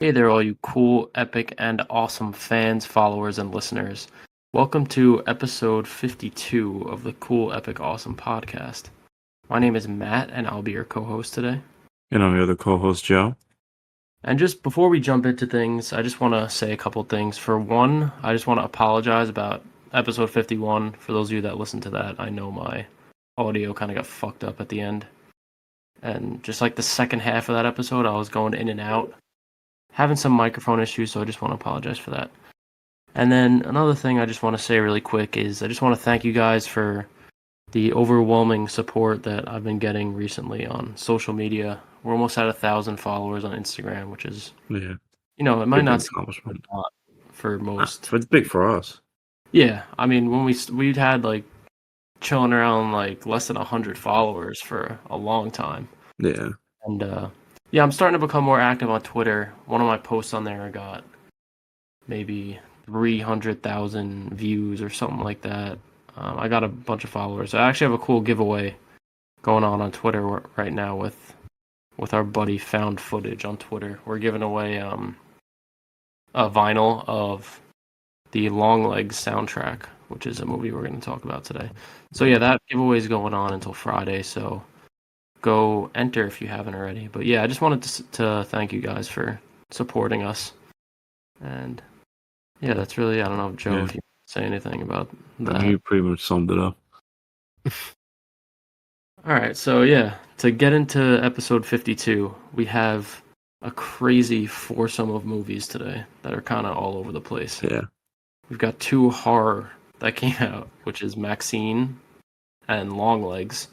Hey there, all you cool, epic, and awesome fans, followers, and listeners. Welcome to episode 52 of the Cool, Epic, Awesome podcast. My name is Matt, and I'll be your co-host today. And I'm your other co-host, Joe. And just before we jump into things, I just want to say a couple things. For one, I just want to apologize about episode 51. For those of you that listened to that, I know my audio kind of got fucked up at the end. And just like the second half of that episode, I was going in and out. Having some microphone issues, so I just want to apologize for that. And then another thing I just want to say really quick is I just want to thank you guys for the overwhelming support that I've been getting recently on social media. We're almost at 1,000 followers on Instagram, which is, it might not seem like a lot for most. But it's big for us. Yeah, I mean, when we'd had like chilling around like less than 100 followers for a long time. Yeah. And yeah, I'm starting to become more active on Twitter. One of my posts on there got maybe 300,000 views or something like that. I got a bunch of followers. I actually have a cool giveaway going on Twitter right now with our buddy Found Footage on Twitter. We're giving away a vinyl of the Longlegs soundtrack, which is a movie we're going to talk about today. So yeah, that giveaway is going on until Friday, so go enter if you haven't already. But yeah, I just wanted to thank you guys for supporting us. And yeah, that's really, I don't know, Joe, if you say anything about that. You pretty much summed it up. All right, so yeah, to get into episode 52, we have a crazy foursome of movies today that are kind of all over the place. Yeah. We've got two horror that came out, which is Maxxxine and Longlegs.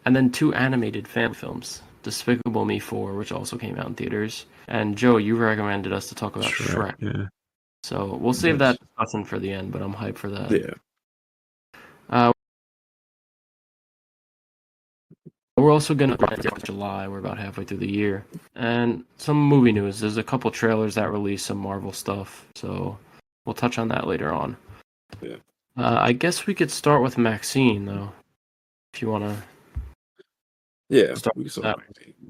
And then two animated family films, Despicable Me 4, which also came out in theaters. And Joe, you recommended us to talk about Shrek. Yeah. So we'll save that discussion for the end, but I'm hyped for that. Yeah. We're also going to July. We're about halfway through the year. And some movie news. There's a couple trailers that release some Marvel stuff. So we'll touch on that later on. Yeah. I guess we could start with Maxxxine, though, if you want to. Yeah.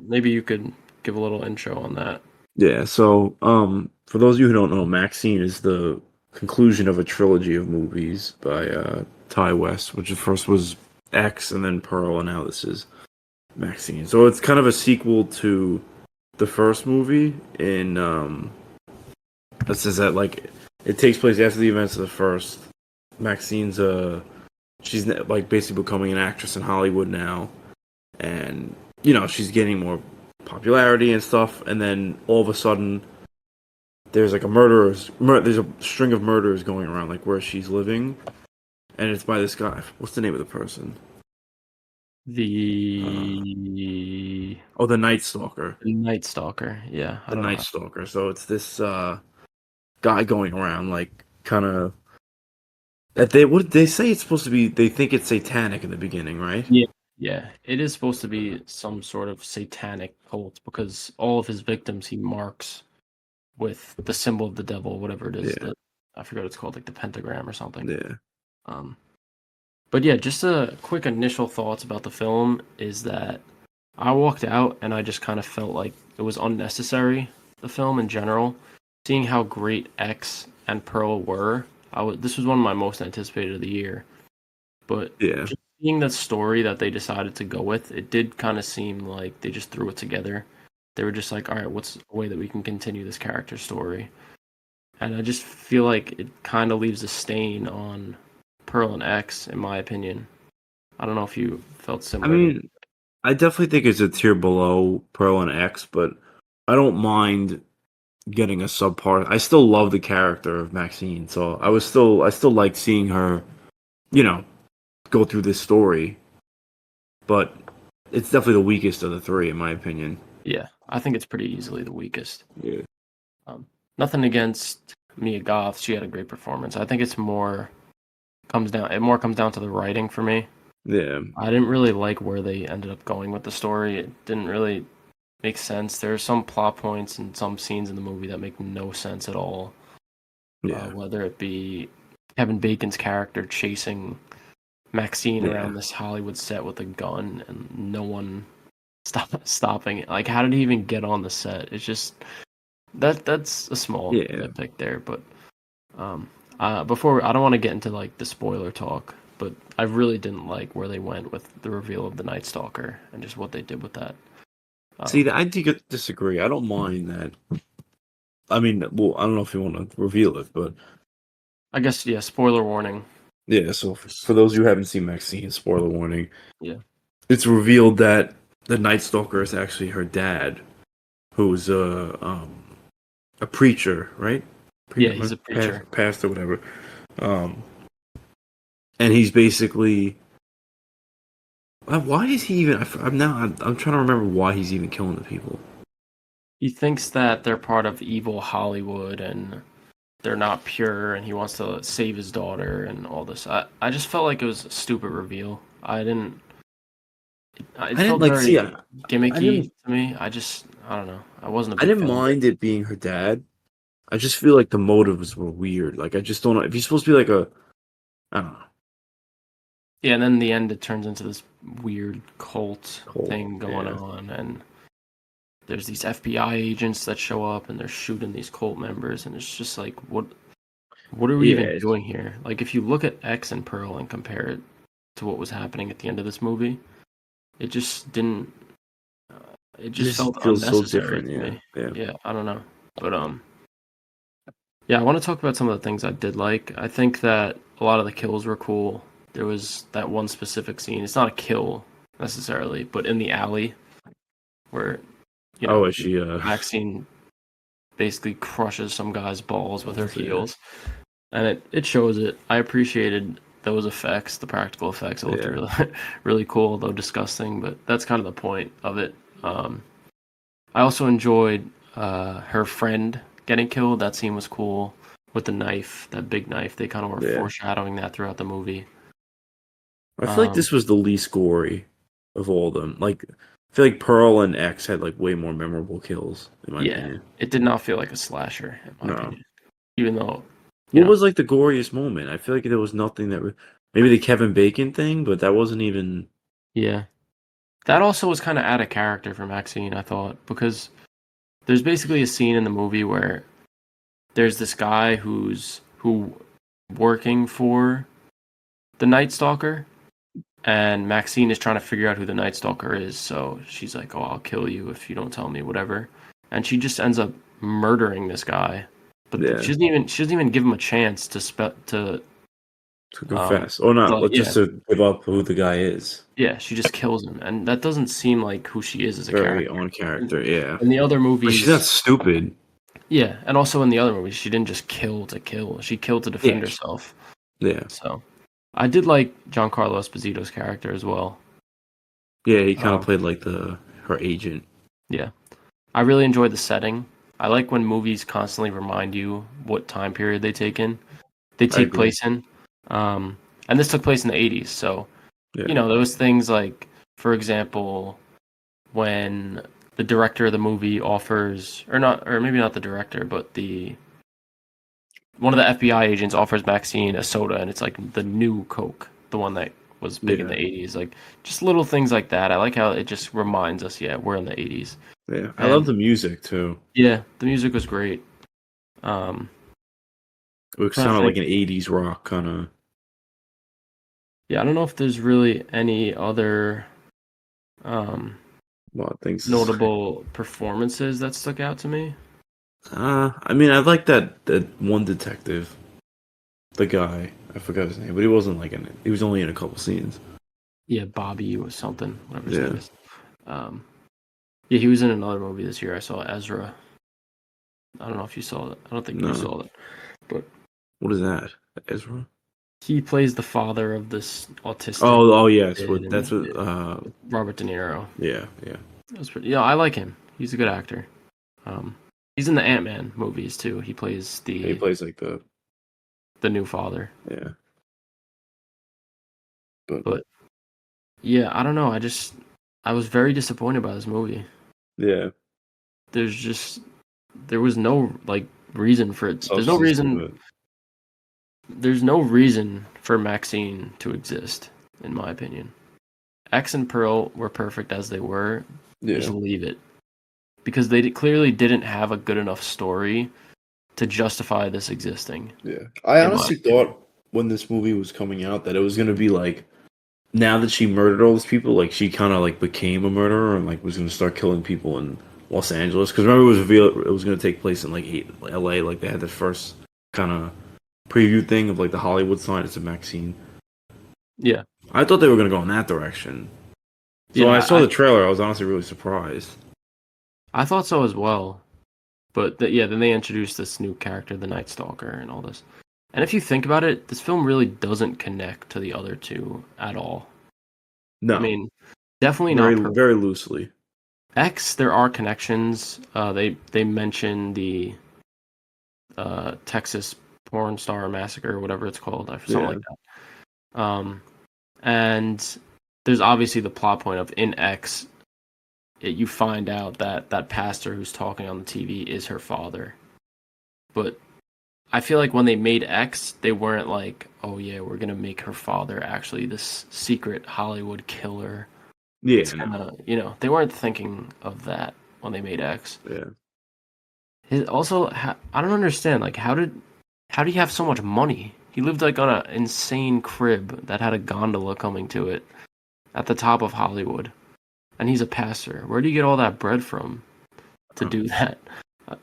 Maybe you could give a little intro on that. Yeah. So, for those of you who don't know, Maxxxine is the conclusion of a trilogy of movies by Ty West, which at first was X and then Pearl, and now this is Maxxxine. So it's kind of a sequel to the first movie in that says that like it takes place after the events of the first. Maxxine's she's like basically becoming an actress in Hollywood now, and she's getting more popularity and stuff, and then all of a sudden there's like there's a string of murders going around like where she's living, and it's by this guy. What's the name of the person? The Night Stalker. The Night Stalker, yeah. The Night Stalker. So it's this guy going around like kind of what did they say it's supposed to be? They think it's satanic in the beginning, right? Yeah, it is supposed to be some sort of satanic cult because all of his victims he marks with the symbol of the devil, whatever it is. Yeah. I forgot what it's called, like the pentagram or something. Yeah. But yeah, just a quick initial thoughts about the film is that I walked out and I just kind of felt like it was unnecessary, the film in general. Seeing how great X and Pearl were, this was one of my most anticipated of the year. But yeah, seeing the story that they decided to go with, it did kind of seem like they just threw it together. They were just like, all right, what's a way that we can continue this character story? And I just feel like it kind of leaves a stain on Pearl and X, in my opinion. I don't know if you felt similar. I mean, I definitely think it's a tier below Pearl and X, but I don't mind getting a subpart. I still love the character of Maxxxine, so I still like seeing her, go through this story. But it's definitely the weakest of the three, in my opinion. Yeah, I think it's pretty easily the weakest. Yeah. Nothing against Mia Goth; she had a great performance. I think it more comes down to the writing for me. Yeah. I didn't really like where they ended up going with the story. It didn't really make sense. There are some plot points and some scenes in the movie that make no sense at all. Yeah. Whether it be Kevin Bacon's character chasing Maxxxine around this Hollywood set with a gun and no one stopping it. Like, how did he even get on the set? It's just that's a small Yeah. nitpick there, but before I don't want to get into like the spoiler talk, but I really didn't like where they went with the reveal of the Night Stalker and just what they did with that. See, I disagree. I don't mind that. I mean, well, I don't know if you want to reveal it, but I guess yeah. Spoiler warning. yeah. So for those who haven't seen Maxxine, spoiler warning. Yeah. It's revealed that the Night Stalker is actually her dad, who's a preacher, right? Yeah, he's a preacher. Pastor, whatever. Um, and he's basically. Why is he even? I'm trying to remember why he's even killing the people. He thinks that they're part of evil Hollywood and they're not pure, and he wants to save his daughter and all this. I just felt like it was a stupid reveal. I didn't. It I didn't felt like very see. I gimmicky didn't. to me. I don't know. I wasn't a I big didn't fan of it. mind it being her dad. I just feel like the motives were weird. Like I just don't know if he's supposed to be like a. I don't know. Yeah, and then in the end, it turns into this weird cult Cult, thing going yeah. on, and there's these FBI agents that show up, and they're shooting these cult members, and it's just like, what are we Yeah, even doing here? Like, if you look at X and Pearl and compare it to what was happening at the end of this movie, it just didn't. It it just just felt feels so unnecessary different. to Yeah, me. yeah. Yeah, I don't know, but yeah, I want to talk about some of the things I did like. I think that a lot of the kills were cool. There was that one specific scene. It's not a kill necessarily, but in the alley where, Oh, is she? Maxxine basically crushes some guy's balls with her Yeah. heels. And it shows it. I appreciated those effects, the practical effects. It looked Yeah. really, really cool, though disgusting, but that's kind of the point of it. I also enjoyed her friend getting killed. That scene was cool with the knife, that big knife. They kind of were Yeah. foreshadowing that throughout the movie. I feel like this was the least gory of all of them. Like, I feel like Pearl and X had like way more memorable kills, in my Yeah, opinion. it did not feel like a slasher, in my No. opinion. Even though, What was like the goriest moment? I feel like there was nothing that maybe the Kevin Bacon thing, but that wasn't even. yeah, that also was kind of out of character for Maxine, I thought, because there's basically a scene in the movie where there's this guy who working for the Night Stalker, and Maxine is trying to figure out who the Night Stalker is. So she's like, "Oh, I'll kill you if you don't tell me, whatever." And she just ends up murdering this guy, but Yeah. she doesn't even give him a chance to Confess or not, like, just to give up who the guy is. yeah, she just kills him, and that doesn't seem like who she is as a Very character. on character, yeah. In the other But she's not movies, stupid. yeah, and also in the other movies, she didn't just kill to kill; she killed to defend Yeah. herself. Yeah. So, I did like Giancarlo Esposito's character as well. Yeah, he kind of Um, played like her agent. Yeah, I really enjoyed the setting. I like when movies constantly remind you what time period they take in. They I take agree. place in, and this took place in the 80s. So, Yeah. there was things like, for example, when the director of the movie offers, or not, or maybe not the director, but one of the FBI agents offers Maxine a soda, and it's like the new Coke, the one that was big in the 80s. Like, just little things like that. I like how it just reminds us, yeah, we're in the 80s. Yeah. I And love the music too. yeah, the music was great. Um, It I sounded think, like an 80s rock kind of. yeah, I don't know if there's really any other Lot of things to say. notable performances that stuck out to me. I mean, I like that one detective, the guy. I forgot his name, but he wasn't like in it. He was only in a couple scenes. Yeah, Bobby or something, whatever his Yeah. name is. Yeah, he was in another movie this year. I saw Ezra. I don't know if you saw that. I don't think No. you saw that. But What is that? Ezra? he plays the father of this autistic Oh, yes. kid, That's and what. Robert De Niro. Yeah, yeah. That was pretty, yeah, I like him. He's a good actor. He's in the Ant-Man movies too. He plays He plays like the new father. yeah. But yeah, I don't know. I was very disappointed by this movie. Yeah. There was no like reason for it. There's no Substance to reason. it. There's no reason for Maxine to exist, in my opinion. X and Pearl were perfect as they were. Yeah. Just leave it. because they clearly didn't have a good enough story to justify this existing. Yeah. I in my honestly opinion. thought when this movie was coming out that it was gonna be like now that she murdered all these people, like she kind of like became a murderer and like was gonna start killing people in Los Angeles. Because remember, it was revealed it was gonna take place in like L.A. Like they had the first kind of preview thing of like the Hollywood sign. It's a Maxxine. Yeah, I thought they were gonna go in that direction. So when I yeah, saw the trailer, I was honestly really surprised. I thought so as well. But yeah, then they introduced this new character, the Night Stalker, and all this. And if you think about it, this film really doesn't connect to the other two at all. I No, mean, definitely very not perfect. very loosely. X, there are connections. They mention the Texas porn star massacre, or whatever it's called, something Yeah, like that. And there's obviously the plot point of in X, you find out that that pastor who's talking on the TV is her father. But I feel like when they made X, they weren't like, oh yeah, we're gonna make her father actually this secret Hollywood killer. yeah, It's no, gonna, they weren't thinking of that when they made X. yeah. Also, I don't understand. Like, how did he have so much money? He lived like on an insane crib that had a gondola coming to it at the top of Hollywood, and he's a pastor. Where do you get all that bread from to do that? I,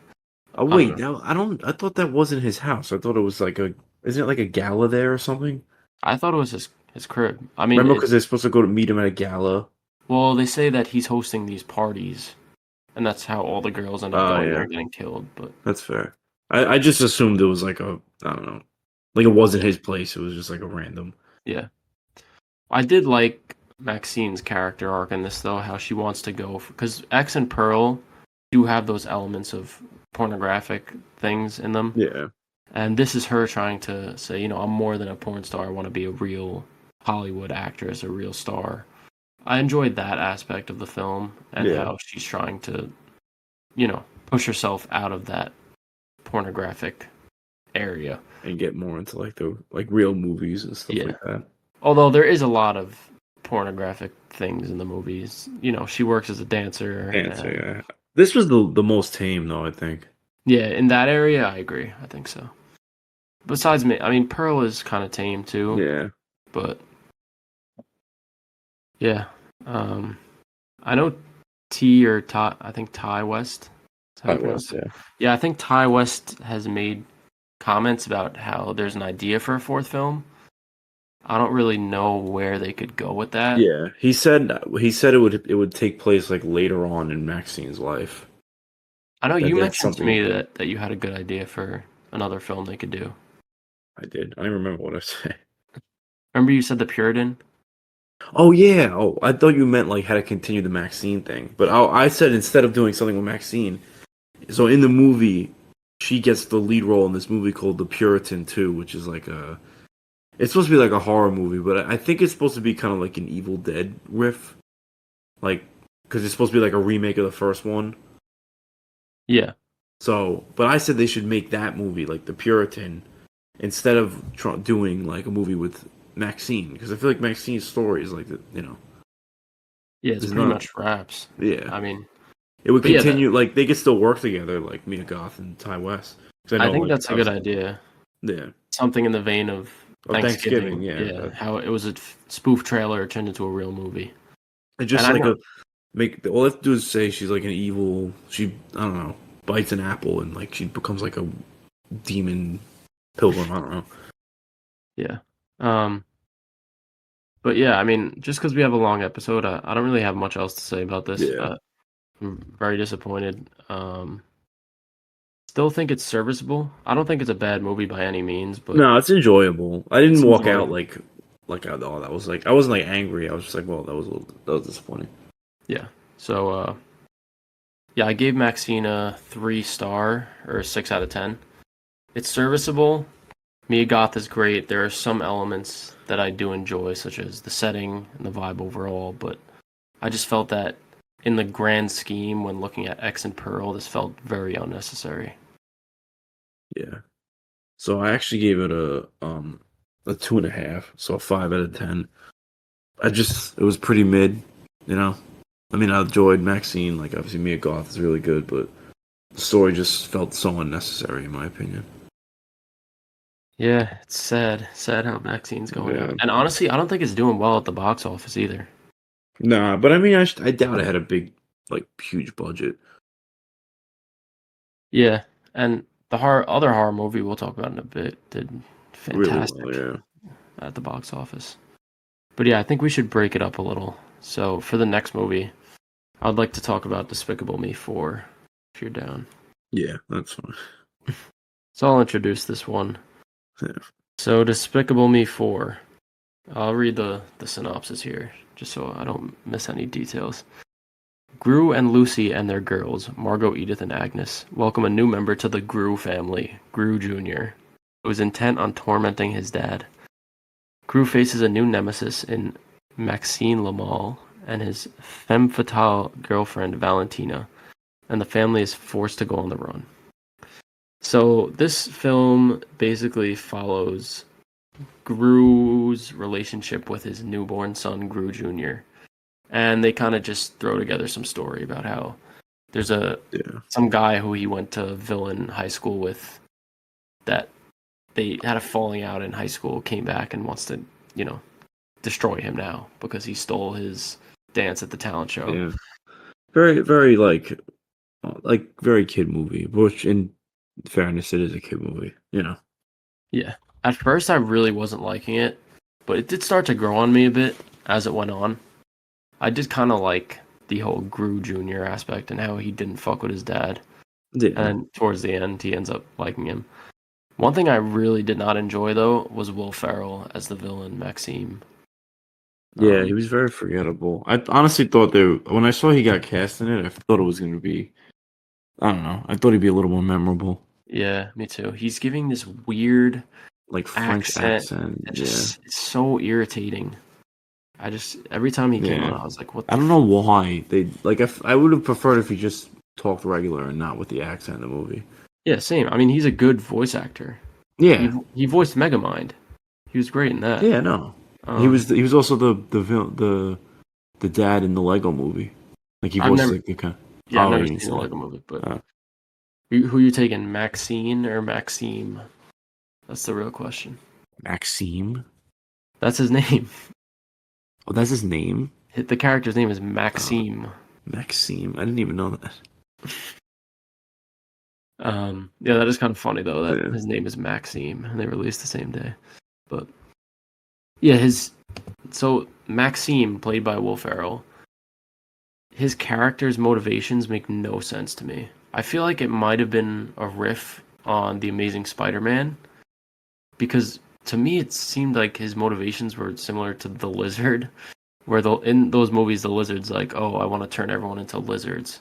Oh I don't wait, know. now I don't. I thought that wasn't his house. I thought it was like a. Isn't it like a gala there or something? I thought it was his crib. I mean, Remember, because they're supposed to go to meet him at a gala. well, they say that he's hosting these parties, and that's how all the girls end up Oh going there yeah, and getting killed. But that's fair. I just assumed it was like a. I don't know. Like it wasn't his place. It was just like a random. yeah, I did like Maxine's character arc in this though, how she wants to go because X and Pearl do have those elements of pornographic things in them, Yeah, and this is her trying to say, I'm more than a porn star. I want to be a real Hollywood actress, a real star. I enjoyed that aspect of the film and yeah, how she's trying to, push herself out of that pornographic area. and get more into like the like real movies and stuff Yeah. like that. Although there is a lot of pornographic things in the movies. She works as a dancer. Answer, And yeah. This was the most tame though. I think. yeah, in that area, I agree. I think so. Besides me, I mean, Pearl is kind of tame too, Yeah. but yeah. Um, I know T or Ty, I think Ty West. Is how I you pronounce was. it? Yeah. Yeah, I think Ty West has made comments about how there's an idea for a fourth film. I don't really know where they could go with that. Yeah. He said it would take place like later on in Maxine's life. I know you That's mentioned to something me that you had a good idea for another film they could do. I did. I don't remember what I said. Remember you said The Puritan? Oh yeah. Oh, I thought you meant like how to continue the Maxine thing. But I said instead of doing something with Maxine, so in the movie, she gets the lead role in this movie called The Puritan 2, which is like a. It's supposed to be like a horror movie, but I think it's supposed to be kind of like an Evil Dead riff, like because it's supposed to be like a remake of the first one. Yeah. So, but I said they should make that movie like The Puritan instead of doing like a movie with Maxine, because I feel like Maxine's story is like Yeah, it's there's pretty not. much wraps. Yeah, I mean, it would but yeah, continue. Like they could still work together, like Mia Goth and Ty West. Because I I know, think like, that's a good idea. yeah, Something in the vein of of Thanksgiving, Thanksgiving. yeah. Yeah, how it was a spoof trailer turned into a real movie. And And just I like know, a make all they have to do is say she's like an evil. She I don't know bites an apple and like she becomes like a demon pilgrim. I don't know. yeah. Um, but yeah, I mean, just because we have a long episode, I don't really have much else to say about this. Yeah. I'm very disappointed. Still think it's serviceable. I don't think it's a bad movie by any means, but No, it's enjoyable. I didn't it's walk out enjoyable. oh that was like I wasn't like angry. I was just like, well, that was disappointing. Yeah. So, yeah, I gave Maxine a 3 star or a 6 out of 10. It's serviceable. Mia Goth is great. There are some elements that I do enjoy, such as the setting and the vibe overall, but I just felt that in the grand scheme, when looking at X and Pearl, this felt very unnecessary. Yeah. So I actually gave it a 2.5, so a 5 out of 10. It was pretty mid, you know. I mean, I enjoyed Maxxine. Like, obviously, Mia Goth is really good, but the story just felt so unnecessary, in my opinion. Yeah, it's sad. Sad how Maxxine's going Yeah. out. And honestly, I don't think it's doing well at the box office either. Nah, but I mean, I doubt it had a big, like, huge budget. Yeah, and the other horror movie we'll talk about in a bit did Really well, fantastic yeah. at the box office. But yeah, I think we should break it up a little. So for the next movie, I'd like to talk about Despicable Me 4, if you're down. Yeah, that's fine. So I'll introduce this one. Yeah. So Despicable Me 4. I'll read the synopsis here, just so I don't miss any details. Gru and Lucy and their girls, Margot, Edith, and Agnes, welcome a new member to the Gru family, Gru Jr., who is intent on tormenting his dad. Gru faces a new nemesis in Maxxine Lamal and his femme fatale girlfriend, Valentina, and the family is forced to go on the run. So this film basically follows Gru's relationship with his newborn son, Gru Jr., and they kind of just throw together some story about how there's some guy who he went to villain high school with that they had a falling out in high school, came back and wants to, destroy him now because he stole his dance at the talent show. Yeah. Very, very, like very kid movie, which in fairness, it is a kid movie, Yeah. At first, I really wasn't liking it, but it did start to grow on me a bit as it went on. I did kind of like the whole Gru Jr. aspect and how he didn't fuck with his dad. Yeah. And towards the end, he ends up liking him. One thing I really did not enjoy, though, was Will Ferrell as the villain, Maxime. Yeah, he was very forgettable. I honestly thought when I saw he got cast in it, I thought it was going to be, I don't know, I thought he'd be a little more memorable. Yeah, me too. He's giving this weird, like French accent. It's so irritating. Every time he came on, I was like, what? I don't know why they I would have preferred if he just talked regular and not with the accent in the movie. Yeah, same. I mean, he's a good voice actor. Yeah, he voiced Megamind. He was great in that. Yeah, no, he was also the dad in the Lego movie. Like he voiced like the kind. Yeah, I've never seen the Lego movie, but who you taking, Maxine or Maxime? That's the real question. Maxime. That's his name. Oh, that's his name? The character's name is Maxime. Maxime. I didn't even know that. Yeah, that is kind of funny though that his name is Maxime and they released the same day. But yeah, so Maxime, played by Will Ferrell, his character's motivations make no sense to me. I feel like it might have been a riff on The Amazing Spider-Man, because to me it seemed like his motivations were similar to the Lizard, where in those movies the Lizard's like, oh, I want to turn everyone into lizards.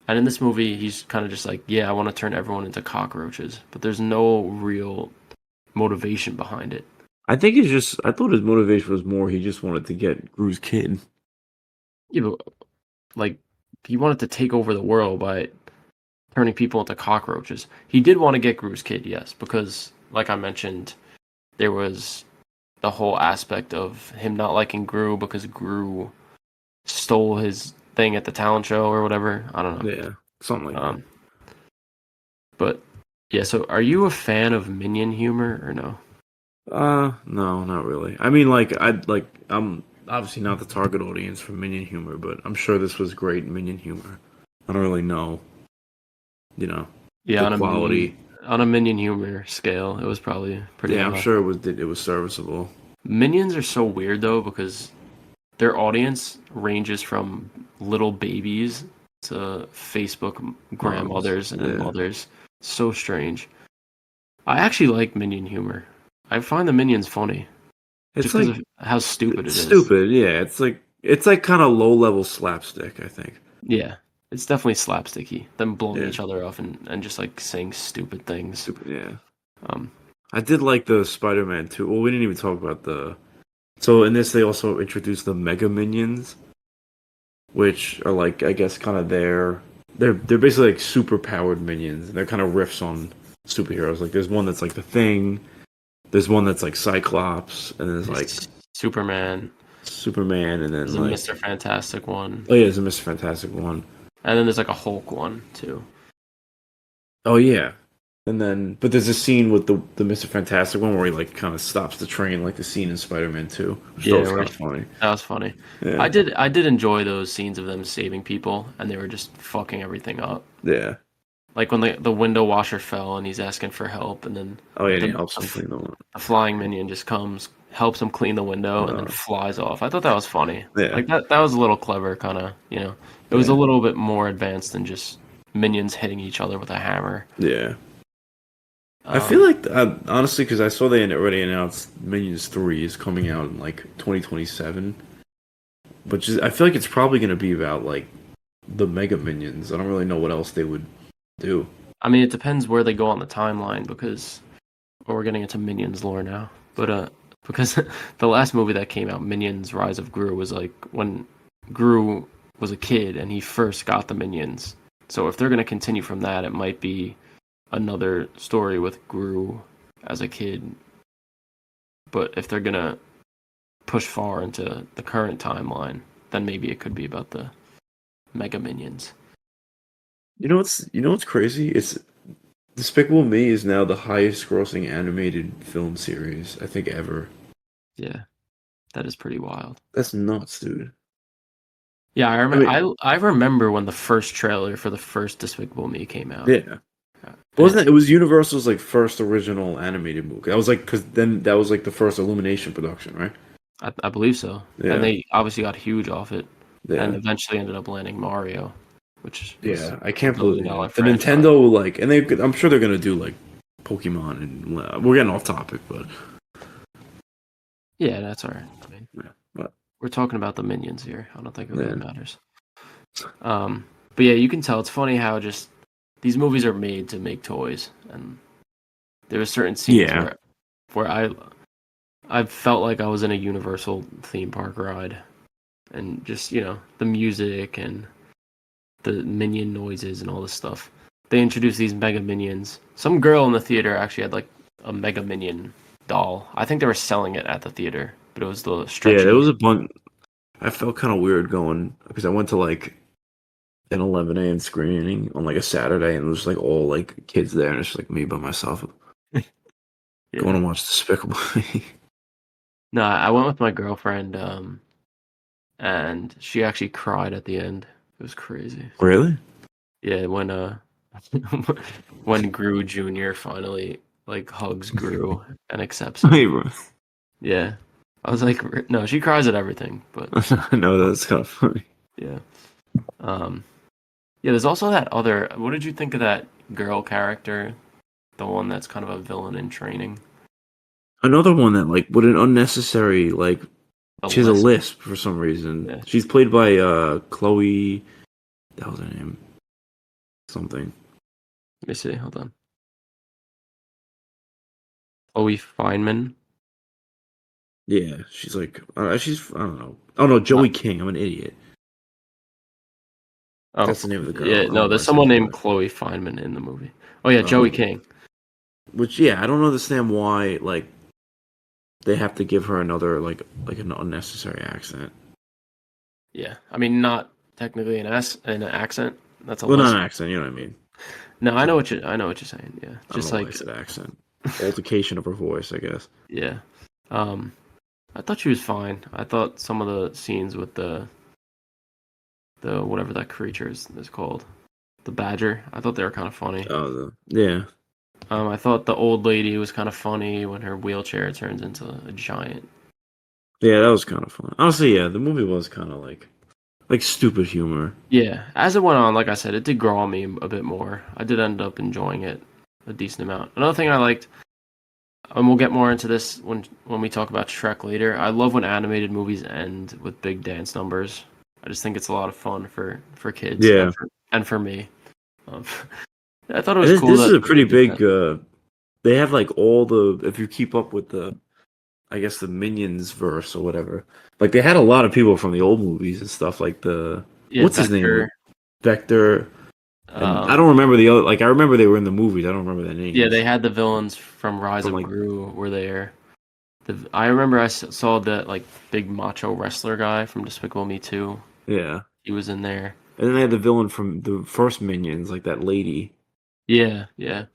And in this movie he's kind of just like, yeah, I want to turn everyone into cockroaches. But there's no real motivation behind it. I thought his motivation was more he just wanted to get Gru's kid. Yeah, but like he wanted to take over the world by turning people into cockroaches. He did want to get Gru's kid, yes, because like I mentioned, there was the whole aspect of him not liking Gru because Gru stole his thing at the talent show or whatever. I don't know. Yeah, something like that. But yeah, so are you a fan of Minion humor or no? No, not really. I mean, I'm obviously not the target audience for Minion humor, but I'm sure this was great Minion humor. I don't really know, yeah, the quality. On a Minion humor scale, it was probably pretty high. I'm sure it was serviceable. Minions are so weird though, because their audience ranges from little babies to Facebook grandmothers and mothers. So strange. I actually like Minion humor. I find the Minions funny. It's just because of how stupid it is. Stupid, yeah. It's like kind of low level slapstick, I think. Yeah. It's definitely slapsticky. Them blowing each other off and just like saying stupid things. Stupid, yeah. I did like the Spider-Man 2. Well, we didn't even talk about so in this they also introduced the Mega Minions, which are like, I guess, kind of they're basically like super powered minions. They're kind of riffs on superheroes. Like there's one that's like the Thing, there's one that's like Cyclops, and there's like Superman. Superman, and then There's a like Mr. Fantastic one, oh yeah, there's a Mr. Fantastic one. and then there's like a Hulk one too. Oh yeah, and then but there's a scene with the Mr. Fantastic one where he like kind of stops the train, like the scene in Spider-Man 2, which I thought Yeah, was kind right. of funny. That was funny. Yeah, I did enjoy those scenes of them saving people, and they were just fucking everything up. yeah. Like when the window washer fell and he's asking for help, and then Oh yeah, and he the, helps him clean the one. the flying minion just comes, helps him clean the window, and then flies off. I thought that was funny. Yeah, Like that was a little clever, kind of. It was a yeah, little bit more advanced than just minions hitting each other with a hammer. yeah. I feel like honestly, because I saw they had already announced Minions 3 is coming out in like 2027, but just I feel like it's probably going to be about like the Mega Minions. I don't really know what else they would do. I mean, it depends where they go on the timeline because we're getting into Minions lore now. But because the last movie that came out, Minions: Rise of Gru, was like when Gru was a kid and he first got the Minions. So if they're going to continue from that, it might be another story with Gru as a kid. But if they're going to push far into the current timeline, then maybe it could be about the Mega Minions. You know what's crazy? It's Despicable Me is now the highest grossing animated film series I think ever. Yeah, that is pretty wild. That's nuts, dude. Yeah, I I remember. mean, I remember when the first trailer for the first Despicable Me came out. yeah. And Wasn't it? It was Universal's like first original animated movie. That was like because then that was like the first Illumination production, right? I believe so. And Yeah, they obviously got huge off it, and yeah, eventually ended up landing Mario, which was yeah. I a can't believe billion-dollar it. The franchise. Nintendo like, and they. I'm sure they're gonna do like Pokemon, and we're getting off topic, but Yeah, that's all right. I mean, yeah, but we're talking about the minions here. I don't think it yeah, really matters. But yeah, you can tell it's funny how just these movies are made to make toys, and there were certain scenes yeah. where I felt like I was in a Universal theme park ride, and just the music and the minion noises and all this stuff. They introduced these mega minions. Some girl in the theater actually had like a mega minion doll. I think they were selling it at the theater, but it was the Yeah, there stretchy. was a bunch. I felt kind of weird going because I went to like an 11 a.m. screening on like a Saturday, and it was like all like kids there, and it's just like me by myself going Yeah. to watch Despicable Me. No, I went with my girlfriend, and she actually cried at the end. It was crazy. Really? Yeah, when Gru Jr. finally like hugs Gru and accepts him. Hey, bro. Yeah. I was like, no, she cries at everything, but I know that's kind of funny. yeah. Um, yeah, there's also that other. What did you think of that girl character? The one that's kind of a villain in training. Another one that like with an unnecessary like A she has a lisp. lisp for some reason. Yeah. She's played by Chloe. That was her name. Something. Let me see. Hold on. Chloe Feynman. Yeah, she's like she's I don't know. Oh no, Uh, Joey King. I'm an idiot. oh, That's the name of the girl. I yeah. don't know No, why there's I said someone named Chloe. Chloe Feynman in the movie. Oh yeah, Joey Um, King. which yeah, I don't understand why like they have to give her another like an unnecessary accent. Yeah, I mean not technically an accent. That's a Well, not lisp. an accent. You know what I mean? No, It's like I know what you're saying. Yeah, I don't just know why I like said accent. Altercation of her voice, I guess. yeah. Um, I thought she was fine. I thought some of the scenes with the whatever that creature is called, the badger. I thought they were kind of funny. Oh, yeah. I thought the old lady was kind of funny when her wheelchair turns into a giant. Yeah, that was kind of fun. Honestly, yeah, the movie was kind of like stupid humor. Yeah, as it went on, like I said, it did grow on me a bit more. I did end up enjoying it a decent amount. Another thing I liked, and we'll get more into this when we talk about Shrek later. I love when animated movies end with big dance numbers. I just think it's a lot of fun for kids Yeah, and for me. Um, I thought it and was cool this is that a they pretty did that. big. They have like all the if you keep up with the I guess the Minions verse or whatever. Like they had a lot of people from the old movies and stuff. Like the Yeah, what's his Vector. name, Vector, and I Um, don't remember the other. Like I remember they were in the movies. I don't remember their yeah, they names had the villains from Rise from of like Gru were there. I remember saw that like big macho wrestler guy from Despicable Me 2. Yeah. He was in there. And then they had the villain from the first Minions, like that lady. Yeah, yeah.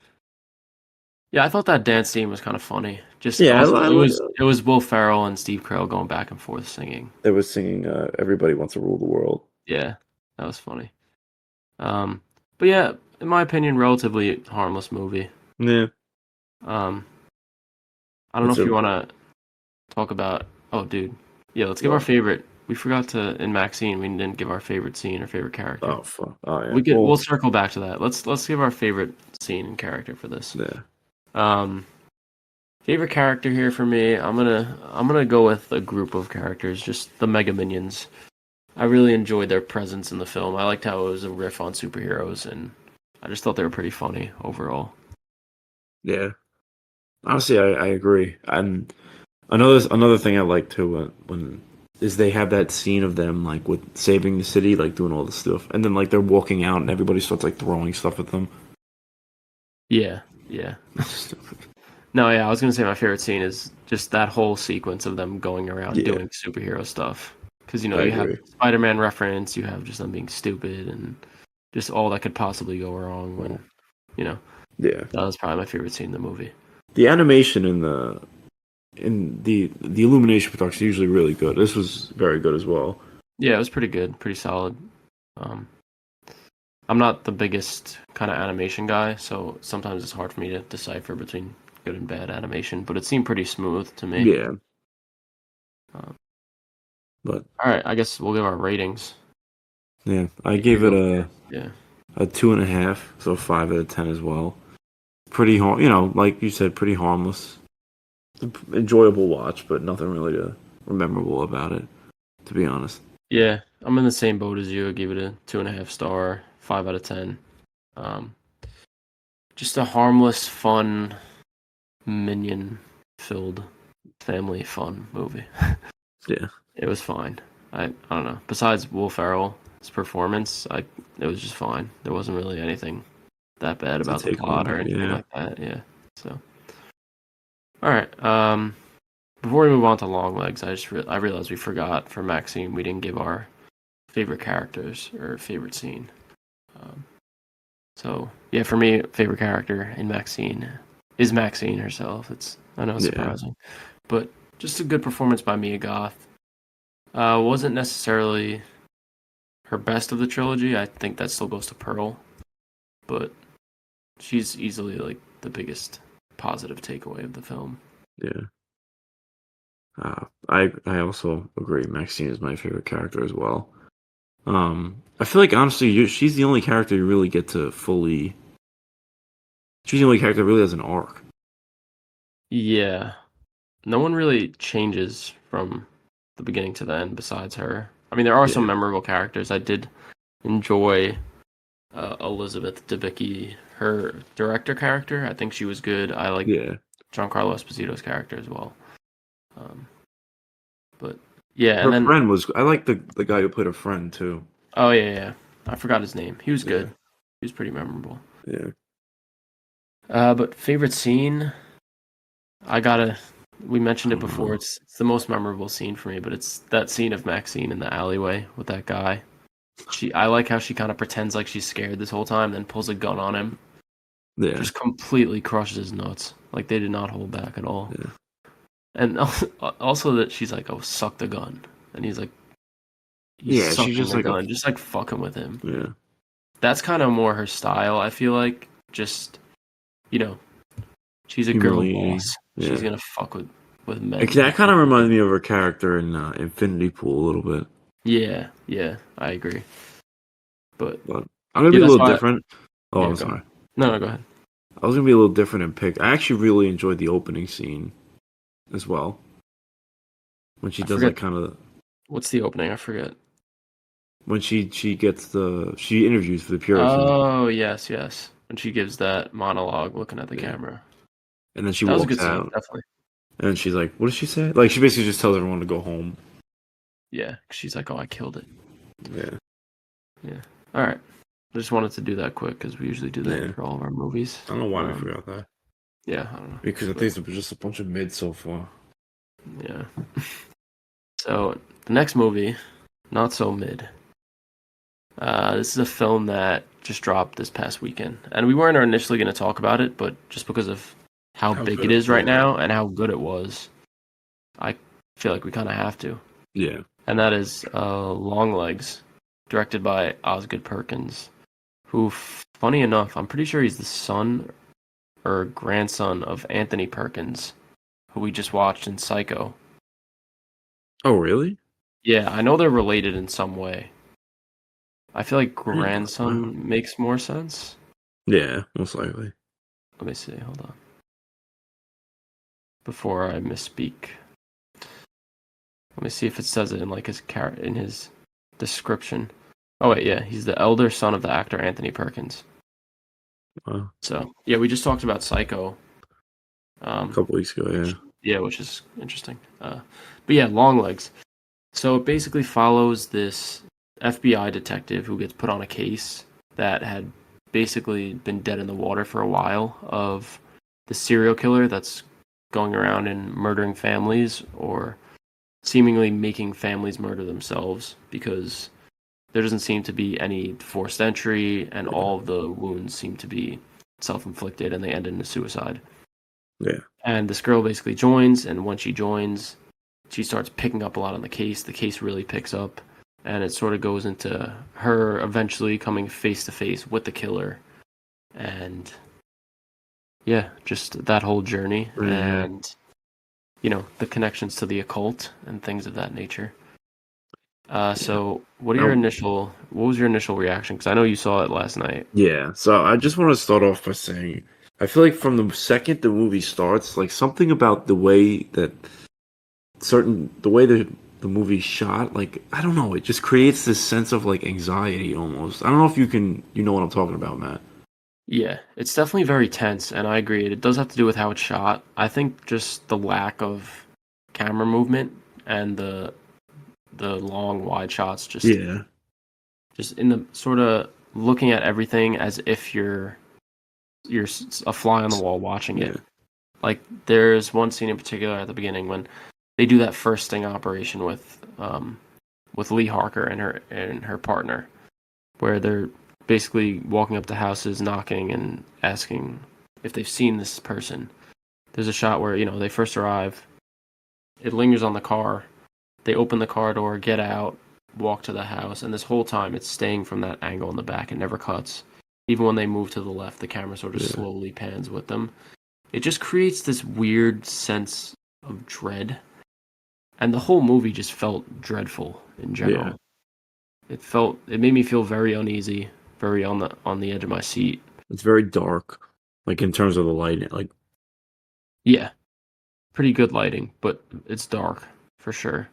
Yeah, I thought that dance scene was kind of funny. Just Yeah, also I it like. was Will Ferrell and Steve Carell going back and forth singing. They were singing "Everybody Wants to Rule the World." Yeah, that was funny. Um, but yeah, in my opinion, relatively harmless movie. Yeah, Um, I don't know it's if a you want to talk about. Oh, dude, yeah, let's give our what? favorite. We forgot to in Maxxine. We didn't give our favorite scene or favorite character. Oh fuck! Oh yeah. We'll Well, circle back to that. Let's give our favorite scene and character for this. yeah, Um, Favorite character here for me, I'm gonna go with a group of characters, just the Mega Minions. I really enjoyed their presence in the film. I liked how it was a riff on superheroes, and I just thought they were pretty funny overall. yeah. Honestly, I agree. And another thing I like too when is they have that scene of them like with saving the city, like doing all this stuff, and then like they're walking out and everybody starts like throwing stuff at them. Yeah, yeah. It's stupid. No, yeah, I was gonna say my favorite scene is just that whole sequence of them going around Yeah, doing superhero stuff. Because I you have agree. Spider-Man reference, you have just them being stupid, and just all that could possibly go wrong. When you know Yeah, that was probably my favorite scene in the movie. the animation in the Illumination production is usually really good. This was very good as well. Yeah, it was pretty good, pretty solid. Um, I'm not the biggest kind of animation guy, so sometimes it's hard for me to decipher between good and bad animation, but it seemed pretty smooth to me. Yeah, Um, but all right, I guess we'll give our ratings. yeah, I You gave it go. Yeah. a 2.5, so 5 out of 10 as well. Pretty like you said, pretty harmless, enjoyable watch, but nothing really memorable about it, to be honest. Yeah, I'm in the same boat as you. I give it a 2.5 star, 5 out of 10. Um, just a harmless, fun, minion-filled, family fun movie. Yeah, It was fine. I don't know. Besides Will Ferrell's performance, it was just fine. There wasn't really anything that bad to about the take on plot or it. anything Yeah, like that. Yeah. So, all right. Before we move on to Longlegs, I realized we forgot for Maxine we didn't give our favorite characters or favorite scene. Um, so yeah, for me, favorite character in Maxine is Maxine herself. I know it's yeah, surprising, but just a good performance by Mia Goth. Wasn't necessarily her best of the trilogy. I think that still goes to Pearl, but she's easily like the biggest positive takeaway of the film. yeah. I also agree. Maxine is my favorite character as well. I feel like honestly, she's the only character you really get to fully. She's the only character that really has an arc. Yeah, no one really changes from the beginning to the end besides her. I mean, there are some Yeah, memorable characters. I did enjoy Elizabeth Debicki, her director character. I think she was good. I like yeah. Giancarlo Esposito's character as well. Um, but yeah, and Her then friend was. I like the guy who played her friend too. oh yeah, yeah, I forgot his name. He was good. Yeah, He was pretty memorable. yeah, But favorite scene, I gotta. We I mentioned it don't before. know. It's the most memorable scene for me, but it's that scene of Maxine in the alleyway with that guy. I like how she kind of pretends like she's scared this whole time, then pulls a gun on him, Yeah, just completely crushes his nuts. Like they did not hold back at all. yeah, And also that she's like, "Oh, suck the gun," and he's yeah. She's sucking just the like a gun, just like fucking with him. yeah. That's kind of more her style. I feel like just you know, she's a girl Humiliating. boss. She's Yeah. gonna fuck with That men. kind of reminds me of her character in Infinity Pool a little bit. Yeah, yeah, I agree. But But I'm gonna yeah, be a that's little why. different. Oh, Yeah, I'm go ahead. sorry. No, no, go ahead. I was gonna be a little different and pick. I actually really enjoyed the opening scene as well when she I does like forget kind of what's the opening. I forget. when she gets she interviews for the Puritans Oh, yes, yes. When she gives that monologue, looking at the yeah. camera. And then she That was a walks good scene, out definitely. and she's like, "What does she say?" Like she basically just tells everyone to go home. Yeah, she's like, "Oh, I killed it." Yeah, Yeah. All right. I just wanted to do that quick because we usually do that yeah. for all of our movies. I don't know why we forgot that Yeah, I don't know. because I But think it's just a bunch of mids so far. Yeah. So the next movie, not so mid. This is a film that just dropped this past weekend, and we weren't initially going to talk about it, but just because of how How big good it it is right is. now and how good it was, I feel like we kind of have to. Yeah. And that is Longlegs, directed by Osgood Perkins, who, funny enough, I'm pretty sure he's the son or grandson of Anthony Perkins, who we just watched in Psycho. Oh, really? Yeah, I know they're related in some way. I feel like I didn't know. Wow. grandson makes more sense. Yeah, most likely. Let me see. Hold on. Before I misspeak, let me see if it says it in like in his description. Oh wait, yeah, he's the elder son of the actor Anthony Perkins. Wow. So yeah, we just talked about Psycho. A couple weeks ago, yeah. Yeah, which is interesting. But yeah, Longlegs. So it basically follows this FBI detective who gets put on a case that had basically been dead in the water for a while of the serial killer that's going around and murdering families or seemingly making families murder themselves because there doesn't seem to be any forced entry and Yeah. all of the wounds seem to be self-inflicted and they end in a suicide. Yeah. And this girl basically joins, and when she joins, she starts picking up a lot on the case. The case really picks up, and it sort of goes into her eventually coming face to face with the killer. And yeah, just that whole journey Yeah. and, the connections to the occult and things of that nature. Yeah. So what Now, was your initial reaction? Because I know you saw it last night. yeah. So I just want to start off by saying I feel like from the second the movie starts, like something about the way that the way the movie's shot, like I don't know, it just creates this sense of like anxiety almost. I don't know if you know what I'm talking about, Matt. Yeah, it's definitely very tense, and I agree. It does have to do with how it's shot. I think just the lack of camera movement and the long wide shots Yeah. just in the sort of looking at everything as if you're a fly on the wall watching Yeah. it. Like there's one scene in particular at the beginning when they do that first sting operation with Lee Harker and her partner, where they're basically walking up to houses, knocking and asking if they've seen this person. There's a shot where they first arrive, it lingers on the car, they open the car door, get out, walk to the house, and this whole time it's staying from that angle in the back. It never cuts. Even when they move to the left, the camera sort of Yeah. slowly pans with them. It just creates this weird sense of dread. And the whole movie just felt dreadful in Yeah. general. It made me feel very uneasy, very on the edge of my seat. It's very dark, like in terms of the lighting. Like, Yeah, pretty good lighting, but it's dark for sure.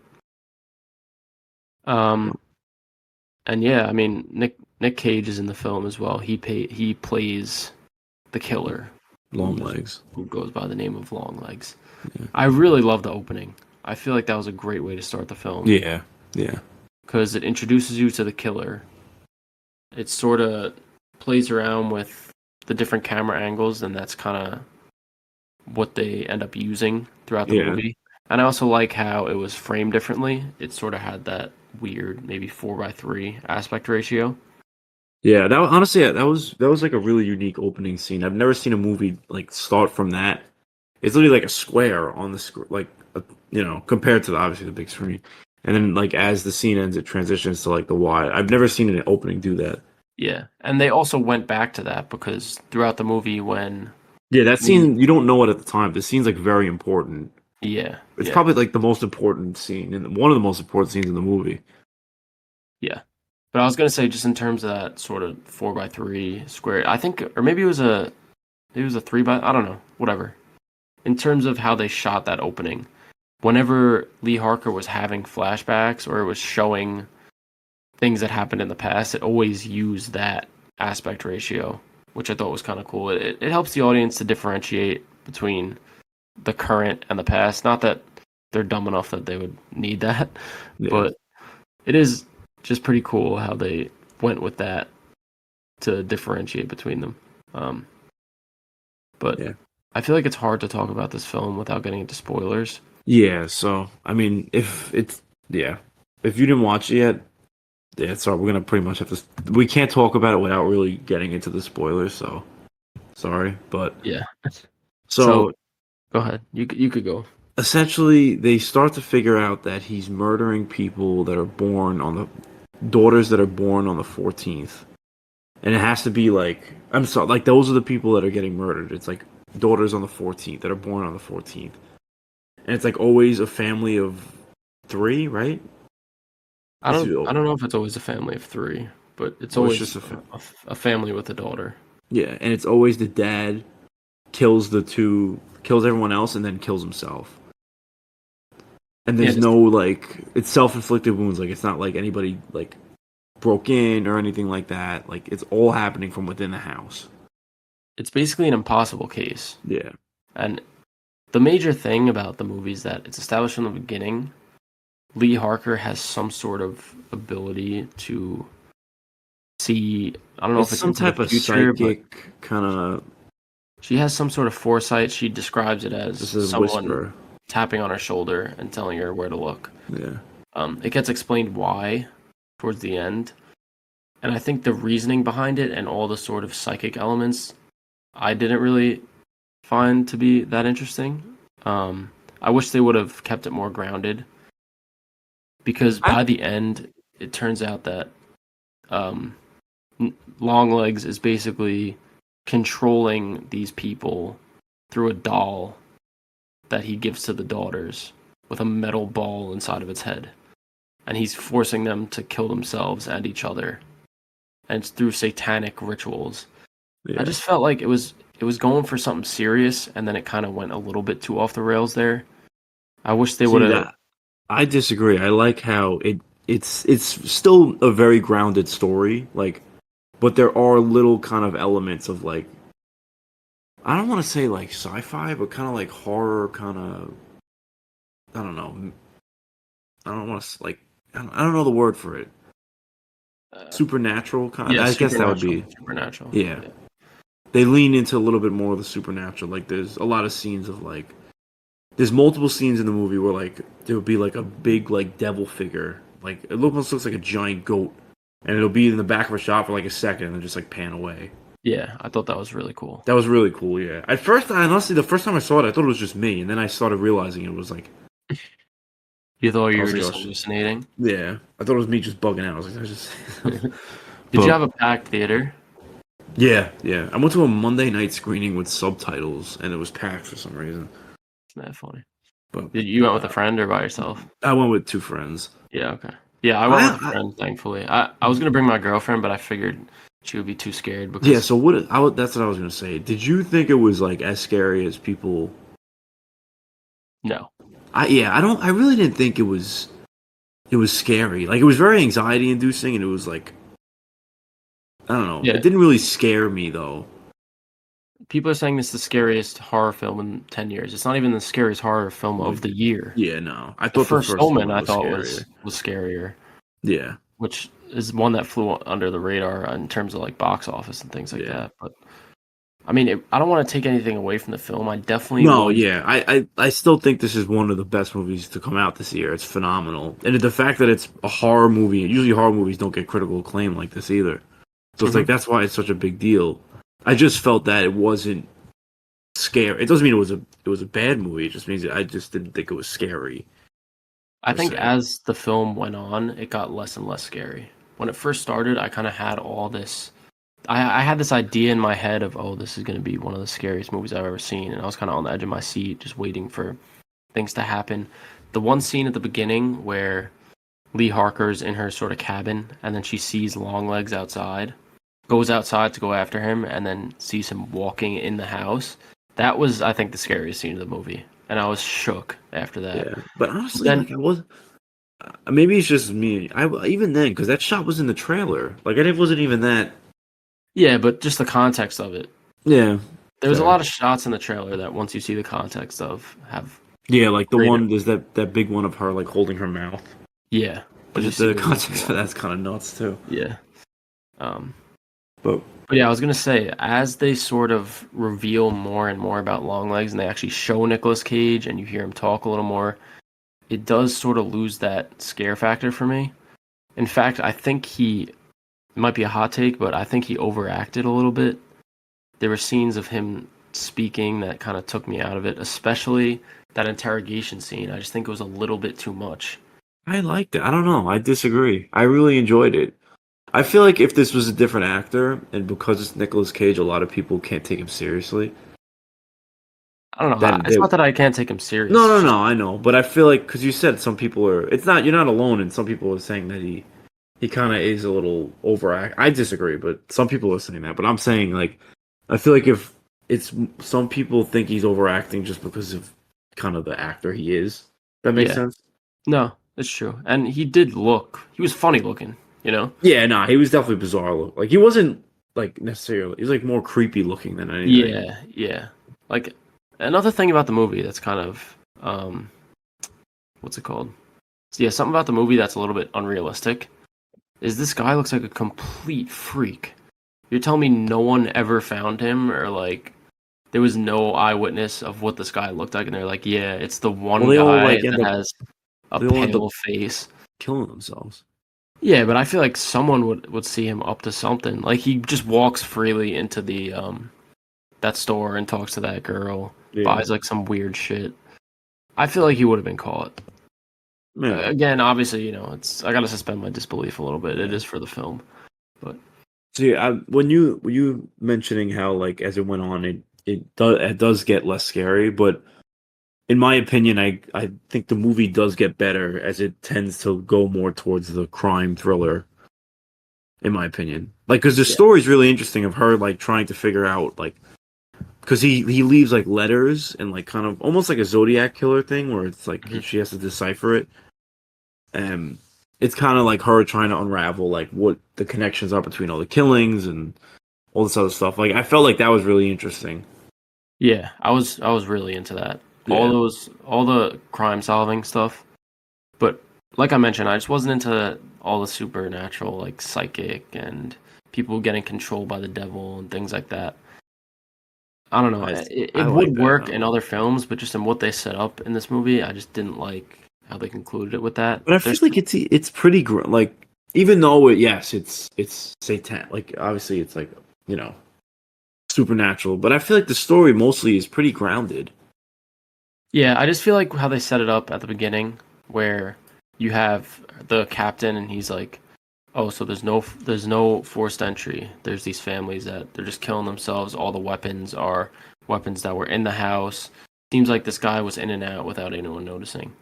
Um, and yeah, I mean Nick Cage is in the film as well. He plays the killer, long legs. who goes by the name of Longlegs. Yeah. I really love the opening. I feel like that was a great way to start the film Yeah. Yeah. because it introduces you to the killer. It sort of plays around with the different camera angles, and that's kind of what they end up using throughout the Yeah. movie. And I also like how it was framed differently. It sort of had that weird, maybe 4:3 aspect ratio. Yeah, honestly, that was like a really unique opening scene. I've never seen a movie like start from that. It's literally like a square on the screen, like compared to obviously the big screen. And then like as the scene ends, it transitions to like the wide. I've never seen an opening do that. Yeah, and they also went back to that because throughout the movie, when Yeah, that we, scene you don't know it at the time. The scene's like very important. yeah, It's yeah, probably like the most important scene and one of the most important scenes in the movie. yeah. But I was gonna say, just in terms of that sort of 4:3 square, I think, or maybe it was a 3 by, I don't know, whatever. In terms of how they shot that opening, whenever Lee Harker was having flashbacks or it was showing things that happened in the past, it always used that aspect ratio, which I thought was kind of cool. It helps the audience to differentiate between the current and the past. Not that they're dumb enough that they would need that, Yeah, but it is just pretty cool how they went with that to differentiate between them. But yeah, I feel like it's hard to talk about this film without getting into spoilers. Yeah, so I mean, if it's yeah, if you didn't watch it yet, yeah, sorry, we're gonna pretty much have to. We can't talk about it without really getting into the spoilers. So sorry, but Yeah. So so go ahead. You could go. essentially, they start to figure out that he's murdering people that are born on the daughters that are born on the 14th, and it has to be like I'm sorry, like those are the people that are getting murdered. It's like daughters on the 14th that are born on the 14th, and it's like always a family of three, right? I don't know if it's always a family of three, but it's Or it's always just a family with a daughter. yeah, and it's always the dad kills everyone else, and then kills himself. And Yeah, there's no like it's self-inflicted wounds. Like it's not like anybody like broke in or anything like that. Like it's all happening from within the house. it's basically an impossible case. Yeah. And the major thing about the movie is that it's established from the beginning. Lee Harker has some sort of ability to see. I don't know if It's it's some into the type of future, but psychic kind of she has some sort of foresight. She describes it as this is someone whisper. tapping on her shoulder and telling her where to look. Yeah. It gets explained why towards the end, and I think the reasoning behind it and all the sort of psychic elements I didn't really find to be that interesting. I wish they would have kept it more grounded because I by the end, it turns out that um, Longlegs is basically controlling these people through a doll that he gives to the daughters with a metal ball inside of its head. And he's forcing them to kill themselves and each other. And it's through satanic rituals. I yeah. just felt like it was going for something serious, and then it kind of went a little bit too off the rails there. I wish they would See have. that I disagree. I like how it's still a very grounded story, like but there are little kind of elements of like I don't want to say like sci-fi, but kind of like horror kind of I don't know. I don't want to like I don't know the word for it. Supernatural kind. Yeah, I guess that would supernatural, be supernatural. yeah. Yeah. They lean into a little bit more of the supernatural. Like there's a lot of scenes of like there's multiple scenes in the movie where like there would be like a big like devil figure. Like it almost looks like a giant goat. And it'll be in the back of a shot for like a second and then just like pan away. Yeah, I thought that was really cool. That was really cool, yeah. At first, honestly, the first time I saw it, I thought it was just me, and then I started realizing it was like You thought I you was were like, oh just shit. hallucinating? Yeah, I thought it was me just bugging out. I was like, I just. Did you But have a packed theater? yeah, yeah. I went to a Monday night screening with subtitles, and it was packed for some reason. Isn't that funny? But Did you went with a friend or by yourself? I went with two friends. Yeah, okay. Yeah, I went with a I friend, thankfully. I was gonna bring my girlfriend, but I figured she would be too scared yeah. because So what? That's what I was gonna say. Did you think it was like as scary as people? no. I don't. I really didn't think it was. It was scary. Like it was very anxiety inducing, and it was like I don't know. Yeah, It didn't really scare me though. people are saying this is the scariest horror film in 10 years. It's not even the scariest horror film of Like, the year. yeah, no. I The thought the first first Omen one I was thought scarier. was scarier, Yeah. which is one that flew under the radar in terms of like box office and things like Yeah. that. But I mean, I don't want to take anything away from the film. I definitely No, was. yeah. I still think this is one of the best movies to come out this year. It's phenomenal. And the fact that it's a horror movie, usually horror movies don't get critical acclaim like this either. So it's like that's why it's such a big deal. I just felt that it wasn't scary. It doesn't mean it was a bad movie. It just means I just didn't think it was scary. I Per think se. as the film went on, it got less and less scary. When it first started, I kind of had all this. I had this idea in my head of, oh, this is going to be one of the scariest movies I've ever seen, and I was kind of on the edge of my seat, just waiting for things to happen. The one scene at the beginning where Lee Harker's in her sort of cabin, and then she sees Longlegs outside, goes outside to go after him, and then sees him walking in the house. That was, I think, the scariest scene of the movie, and I was shook after that. Yeah. But honestly, Then like I was maybe it's just me. I even then because that shot was in the trailer. Like it wasn't even that. yeah, but just the context of it. Yeah. There was a Fair. lot of shots in the trailer that once you see the context of have Yeah, like the greater. one there's that big one of her like holding her mouth. Yeah. But When you just see the her context walking for around. that's kind of nuts too. Yeah. Um But But yeah, I was gonna say, as they sort of reveal more and more about Longlegs, and they actually show Nicolas Cage, and you hear him talk a little more, it does sort of lose that scare factor for me. In fact, I think it might be a hot take, but I think he overacted a little bit. There were scenes of him speaking that kind of took me out of it, especially that interrogation scene. I just think it was a little bit too much. I liked it. I don't know. I disagree. I really enjoyed it. I feel like if this was a different actor, and because it's Nicolas Cage, a lot of people can't take him seriously. I don't know. Then It's they, not that I can't take him serious. no, no, It's just, no. I know, but I feel like because you said some people are. It's not. You're not alone, and some people are saying that he kind of is a little overact. I disagree, but some people are saying that. But I'm saying like, I feel like if it's some people think he's overacting just because of kind of the actor he is. That makes yeah, sense. no, it's true. And he was funny looking, you know? Yeah, nah, he was definitely bizarre. Like he wasn't like necessarily. He's like more creepy looking than anything. Yeah, yeah. Like, another thing about the movie that's kind of, what's it called? So, yeah, something about the movie that's a little bit unrealistic is this guy looks like a complete freak. You're telling me no one ever found him, or like there was no eyewitness of what this guy looked like, and they're like, yeah, it's the Well, one they all guy like end that up. has a They all end up pale face. killing themselves. Yeah, but I feel like someone would see him up to something. Like, he just walks freely into the that store and talks to that girl, Yeah. buys like some weird shit. I feel like he would have been caught. Yeah. Again, obviously, I gotta suspend my disbelief a little bit. It is for the film, but So yeah, when you mentioning how like as it went on, it does get less scary, but in my opinion, I think the movie does get better as it tends to go more towards the crime thriller. In my opinion, like because the yeah, story's really interesting of her like trying to figure out like because he leaves like letters and like kind of almost like a Zodiac killer thing where it's like Mhm. she has to decipher it, and it's kind of like her trying to unravel like what the connections are between all the killings and all this other stuff. Like I felt like that was really interesting. Yeah, I was really into that. Yeah, All the crime solving stuff. But like I mentioned, I just wasn't into all the supernatural, like psychic and people getting controlled by the devil and things like that. I don't know. I It I like would that. work in other films, but just in what they set up in this movie, I just didn't like how they concluded it with that. But I feel like it's pretty like even though yes it's satan like obviously it's like you know supernatural, but I feel like the story mostly is pretty grounded. Yeah, I just feel like how they set it up at the beginning, where you have the captain and he's like, "Oh, so there's no forced entry. There's these families that they're just killing themselves. All the weapons are weapons that were in the house. Seems like this guy was in and out without anyone noticing."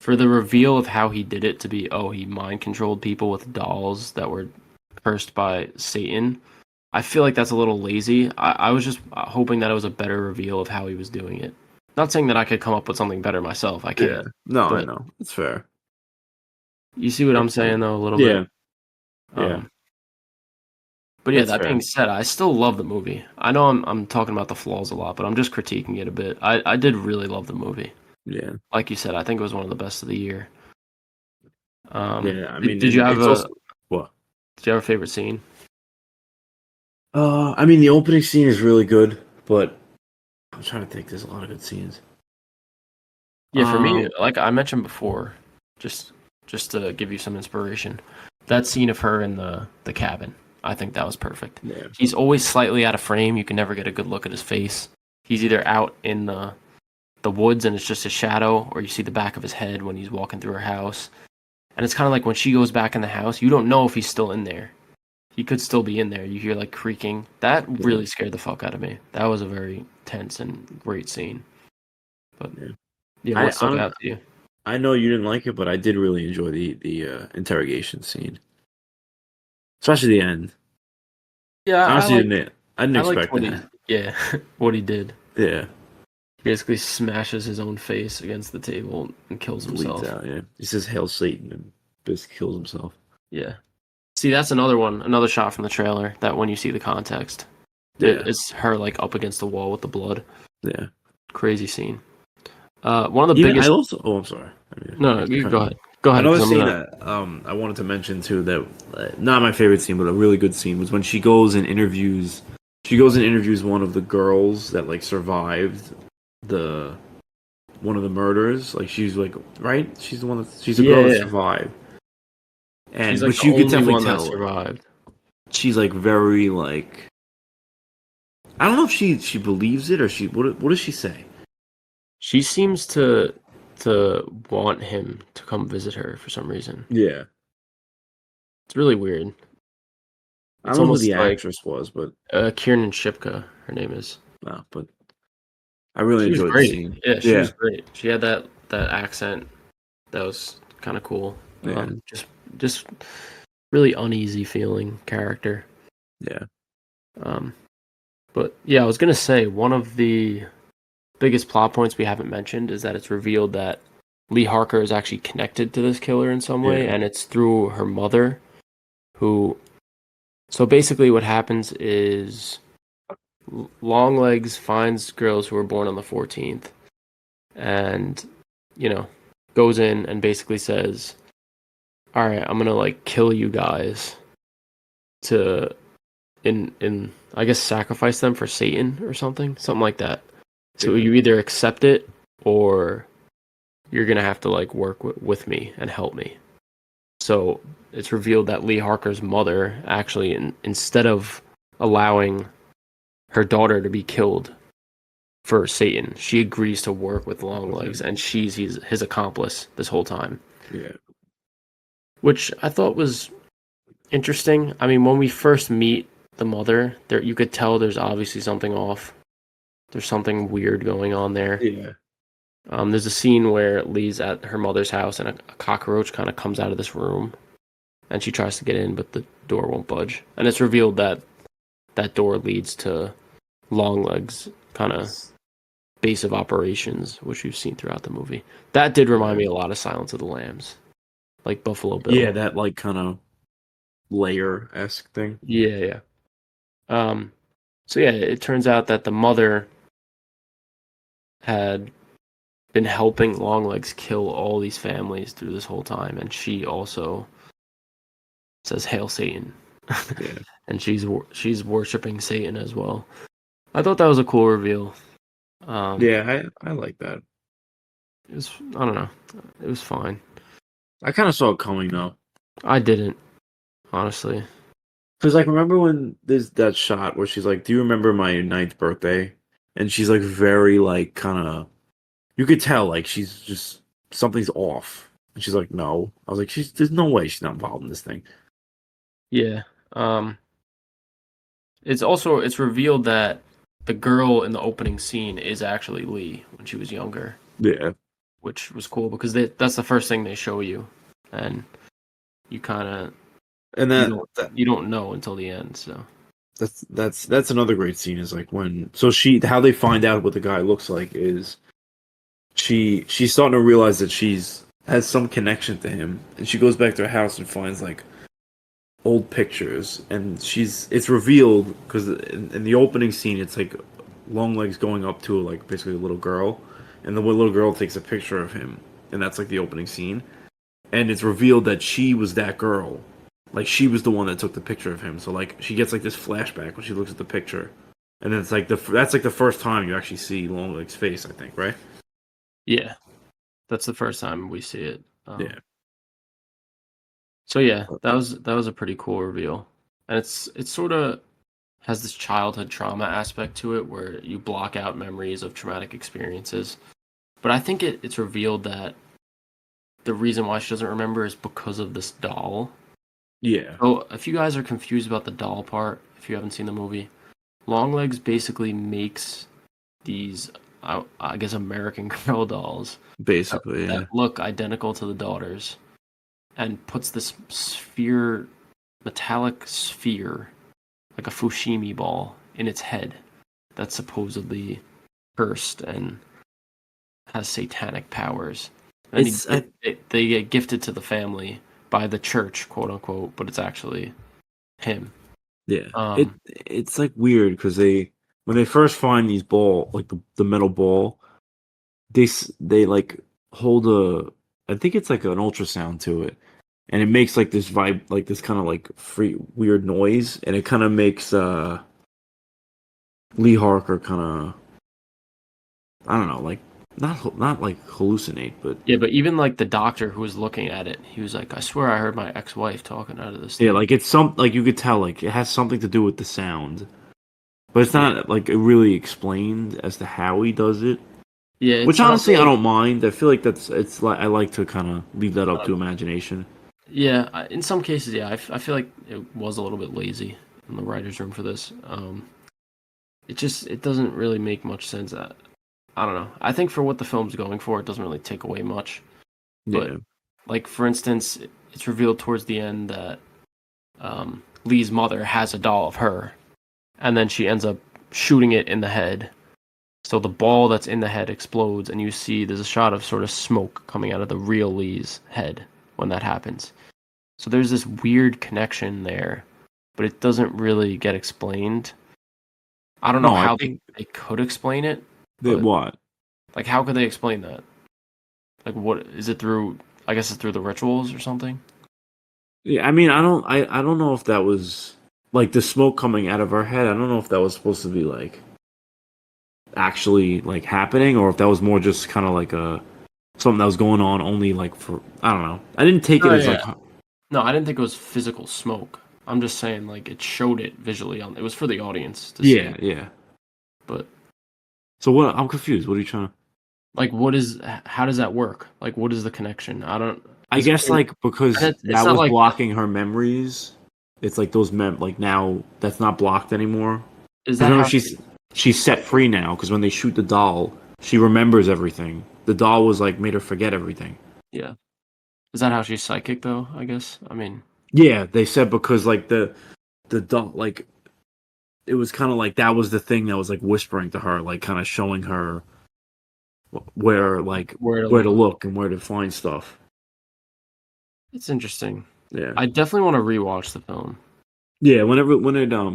For the reveal of how he did it to be, oh, he mind controlled people with dolls that were cursed by Satan. I feel like that's a little lazy. I was just hoping that it was a better reveal of how he was doing it. Not saying that I could come up with something better myself. I Yeah, can't. no, I But know it's fair. you see what I'm saying, though, a little bit. Yeah, yeah, Um, but yeah, that's that fair. being said, I still love the movie. I know I'm talking about the flaws a lot, but I'm just critiquing it a bit. I did really love the movie. Yeah, Like you said, I think it was one of the best of the year. yeah. I Did, mean, did you and have it's a also what. did you have a favorite scene? I mean, the opening scene is really good, but I'm trying to think. There's a lot of good scenes. Yeah, for me, Um, like I mentioned before, just just to give you some inspiration, that scene of her in the cabin, I think that was perfect. yeah, He's always slightly out of frame. You can never get a good look at his face. He's either out in the woods and it's just a shadow, or you see the back of his head when he's walking through her house. And it's kind of like when she goes back in the house, you don't know if he's still in there. He could still be in there. You hear like creaking. That yeah, really scared the fuck out of me. That was a very tense and great scene. But yeah. yeah, I what stuck I out to you? I know you didn't like it, but I did really enjoy the interrogation scene, especially the end. Yeah, I honestly didn't. I didn't I liked expect what he that. yeah, what he did. Yeah, He basically smashes his own face against the table and kills bleeds himself. out. Yeah, he says "Hail Satan" and basically kills himself. Yeah. See, that's another shot from the trailer that when you see the context, Yeah, it's her like up against the wall with the blood. yeah. Crazy scene. One of the Even I biggest. also. Oh, I'm sorry. I mean, No, no, you cut go you off. ahead. Go ahead, Another because I'm scene gonna. that I wanted to mention too that not my favorite scene, but a really good scene was when she goes and interviews. She goes and interviews one of the girls that like survived the one of the murders. Like she's like right, she's the one that she's a Yeah, girl that yeah. survived, She's and like but the you could only definitely one that tell survived. she's like very like I don't know if she believes it or what does she say? She seems to want him to come visit her for some reason. Yeah, It's really weird. I It's don't know who almost the like actress was, but Kiernan Shipka, her name is. no, but I really She was enjoyed the great. scene. Yeah, she was Yeah, great. She had that accent that was kind of cool. yeah, Just really uneasy feeling character. yeah, Um, but yeah, I was gonna say one of the biggest plot points we haven't mentioned is that it's revealed that Lee Harker is actually connected to this killer in some way, yeah. and it's through her mother, who. So basically, what happens is Longlegs finds girls who were born on the 14th, and you know, goes in and basically says, "All right, I'm gonna like kill you guys to in I guess sacrifice them for Satan or something like that. So Yeah. you either accept it or you're gonna have to like work with me and help me." So it's revealed that Lee Harker's mother actually, instead of allowing her daughter to be killed for Satan, she agrees to work with Longlegs, and she's his accomplice this whole time, Yeah. which I thought was interesting. I mean, when we first meet the mother, there you could tell there's obviously something off. There's something weird going on there. Yeah. There's a scene where Lee's at her mother's house, and a cockroach kind of comes out of this room, and she tries to get in, but the door won't budge. And it's revealed that that door leads to Longlegs' kind of base of operations, which we've seen throughout the movie. That did remind me a lot of Silence of the Lambs, like Buffalo Yeah, Bill. that like kind of layer-esque thing. Yeah, yeah. Um, so yeah, it turns out that the mother had been helping Longlegs kill all these families through this whole time, and she also says "Hail Satan," Yeah. and she's worshiping Satan as well. I thought that was a cool reveal. Yeah, I like that. It was, I don't know, it was fine. I kind of saw it coming though. I didn't, honestly. Cause like remember when there's that shot where she's like, "Do you remember my ninth birthday?" And she's like very like kind of you could tell like she's just something's off. And she's like, "No." I was like, there's no way she's not involved in this thing." Yeah. Um, it's revealed that the girl in the opening scene is actually Lee when she was younger, Yeah. which was cool because that's the first thing they show you, and you kind of And you that, don't that you don't know until the end. So that's another great scene is like when so she how they find out what the guy looks like is she's starting to realize that she's has some connection to him and she goes back to her house and finds like old pictures and it's revealed because in the opening scene it's like Longlegs going up to like basically a little girl and the little girl takes a picture of him and that's like the opening scene and it's revealed that she was that girl like she was the one that took the picture of him so like she gets like this flashback when she looks at the picture and then it's like that's like the first time you actually see Longlegs' face I think right yeah, that's the first time we see it. yeah So yeah, that was a pretty cool reveal, and it's sort of has this childhood trauma aspect to it where you block out memories of traumatic experiences. But I think it's revealed that the reason why she doesn't remember is because of this doll. yeah So if you guys are confused about the doll part, if you haven't seen the movie, Longlegs basically makes these, I guess, American Girl dolls basically that yeah look identical to the daughters, and puts this sphere, metallic sphere, like a Fushimi ball, in its head that's supposedly cursed and has satanic powers. And it's I, they get gifted to the family by the church, quote unquote, but it's actually him. Yeah, Um, it's like weird because they when they first find these ball like the metal ball, they like hold I think it's like an ultrasound to it, and it makes like this vibe, like this kind of like free weird noise, and it kind of makes Lee Harker kind of, I don't know, like not like hallucinate, but Yeah, but even like the doctor who was looking at it, he was like, "I swear I heard my ex-wife talking out of this yeah, thing." like it's some like you could tell like it has something to do with the sound, but it's Yeah, not like really explained as to how he does it. yeah, it Which sounds honestly I like don't mind. I feel like it's like I like to kind of leave that up uh, to imagination. yeah. In some cases, yeah, I feel like it was a little bit lazy in the writers' room for this. It doesn't really make much sense. I don't know. I think for what the film's going for, it doesn't really take away much. But Yeah, like for instance, it's revealed towards the end that Lee's mother has a doll of her, and then she ends up shooting it in the head. So the ball that's in the head explodes, and you see there's a shot of sort of smoke coming out of the real Lee's head when that happens. So there's this weird connection there, but it doesn't really get explained. I don't know no, I how think they could explain it, that but what. like how could they explain that? Like what is it through? I guess it's through the rituals or something. Yeah, I mean, I don't know if that was like the smoke coming out of her head. I don't know if that was supposed to be like actually like happening, or if that was more just kind of like a something that was going on only like for I don't know. I didn't take it Oh as yeah. like No, I didn't think it was physical smoke. I'm just saying like it showed it visually on. It was for the audience to see. yeah, yeah. But So what? I'm confused. What are you trying to? like, what is? How does that work? Like, what is the connection? I don't. I This guess like because it's that not was like blocking her memories. It's like those like now that's not blocked anymore. is Because that remember how? she's set free now. Because when they shoot the doll, she remembers everything. The doll was like made her forget everything. Yeah, is that how she's psychic though? I guess. I mean, Yeah, they said because like the doll like it was kind of like that was the thing that was like whispering to her, like kind of showing her where like where to where to look. look and where to find stuff. It's interesting. Yeah, I definitely want to rewatch the film. yeah. Whenever when it well,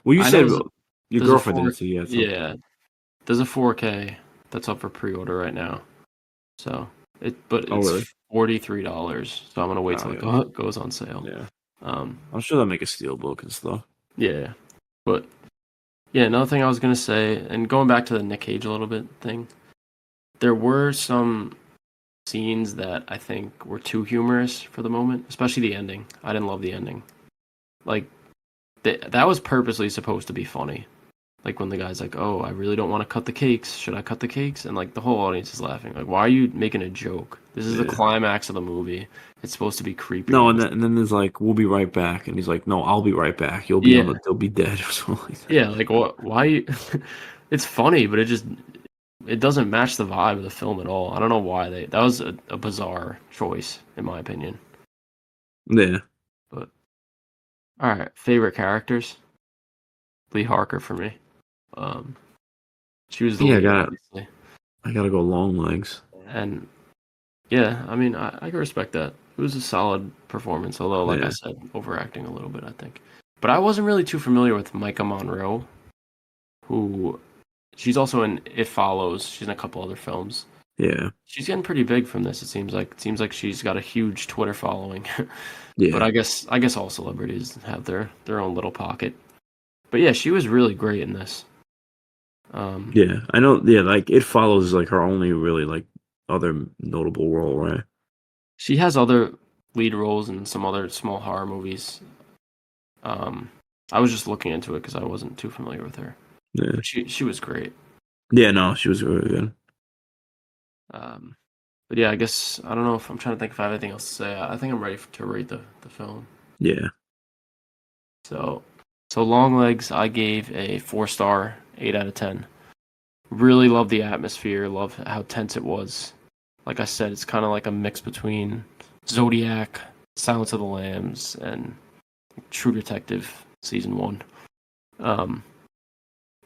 you I know said your there's a girlfriend did four. it to you. Yeah, so Yeah, there's a 4K that's up for pre-order right now. So but oh really? it's $43. So I'm gonna wait Oh till yeah, it goes on sale. yeah. Um, I'm sure they'll make a steel book and stuff. yeah, but yeah, another thing I was gonna say, and going back to the Nick Cage a little bit thing, there were some scenes that I think were too humorous for the moment, especially the ending. I didn't love the ending. Like that was purposely supposed to be funny. Like when the guy's like, "Oh, I really don't want to cut the cakes. Should I cut the cakes?" And like the whole audience is laughing. Like, why are you making a joke? This is the Yeah. climax of the movie. It's supposed to be creepy. No, and then there's like, we'll be right back, and he's like, no, I'll be right back. You'll be on Yeah, the, they'll be dead or something like that. yeah. Like what? Why? It's funny, but it doesn't match the vibe of the film at all. I don't know why that was a bizarre choice in my opinion. Yeah, But all right, favorite characters. Lee Harker for me. Um, she was the yeah. lead, obviously, I gotta go long legs. and yeah, I mean, I can respect that. It was a solid performance, although, like I Yeah, said, overacting a little bit, I think. But I wasn't really too familiar with Micah Monroe, who she's also in It Follows. She's in a couple other films. yeah, She's getting pretty big from this. It seems like. It seems like she's got a huge Twitter following. But yeah, I guess all celebrities have their own little pocket. But yeah, she was really great in this. Um, yeah. I know. Yeah, like it follows like her only really like other notable role, right? she has other lead roles in some other small horror movies. Um, I was just looking into it because I wasn't too familiar with her. Yeah, But she was great. yeah. No, she was really good. Um, but yeah, I guess I don't know if I'm trying to think if I have anything else to say. I think I'm ready to rate the film. Yeah, So Longlegs, I gave a 4 star, 8 out of 10. Really love the atmosphere. Love how tense it was. Like I said, it's kind of like a mix between Zodiac, Silence of the Lambs, and True Detective season 1. Um,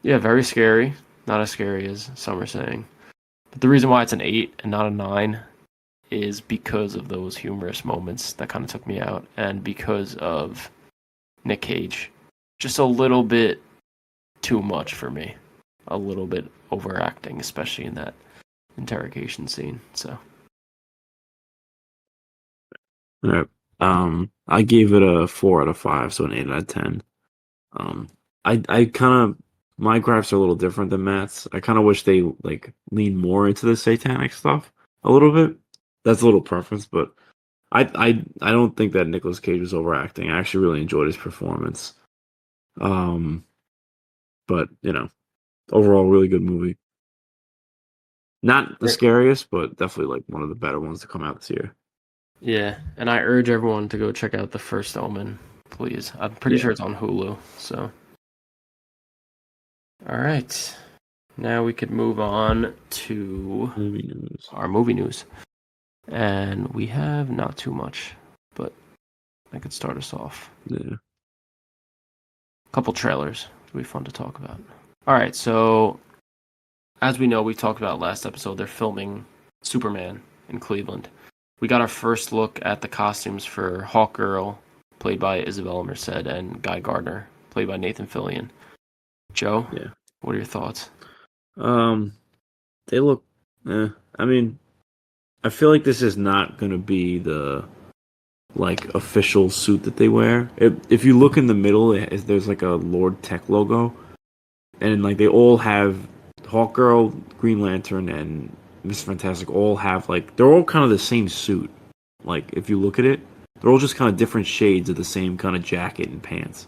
yeah, very scary. Not as scary as some are saying. But the reason why it's an 8 and not a 9 is because of those humorous moments that kind of took me out, and because of Nick Cage. Just a little bit too much for me. A little bit overacting, especially in that interrogation scene. So All right. I gave it a 4 out of 5, so an 8 out of 10. Um, I kind of my gripes are a little different than Matt's. I kind of wish they like lean more into the satanic stuff a little bit. That's a little preference, but I don't think that Nicolas Cage was overacting. I actually really enjoyed his performance. Um, but overall, really good movie. Not the scariest, but definitely like one of the better ones to come out this year. Yeah, and I urge everyone to go check out The First Omen, please. I'm pretty Yeah. sure it's on Hulu, so. All right. Now we could move on to Movie news. our movie news. And we have not too much, but I could start us off. Yeah. A couple trailers. It'll be fun to talk about. All right, so as we know, we talked about last episode, they're filming Superman in Cleveland. We got our first look at the costumes for Hawkgirl, played by Isabella Merced, and Guy Gardner, played by Nathan Fillion. Joe, Yeah. what are your thoughts? They look. I mean, I feel like this is not gonna be the like official suit that they wear. If you look in the middle, there's like a Lord Tech logo, and like they all have Hawkgirl, Green Lantern, and Mr. Fantastic all have like they're all kind of the same suit. Like if you look at it, they're all just kind of different shades of the same kind of jacket and pants.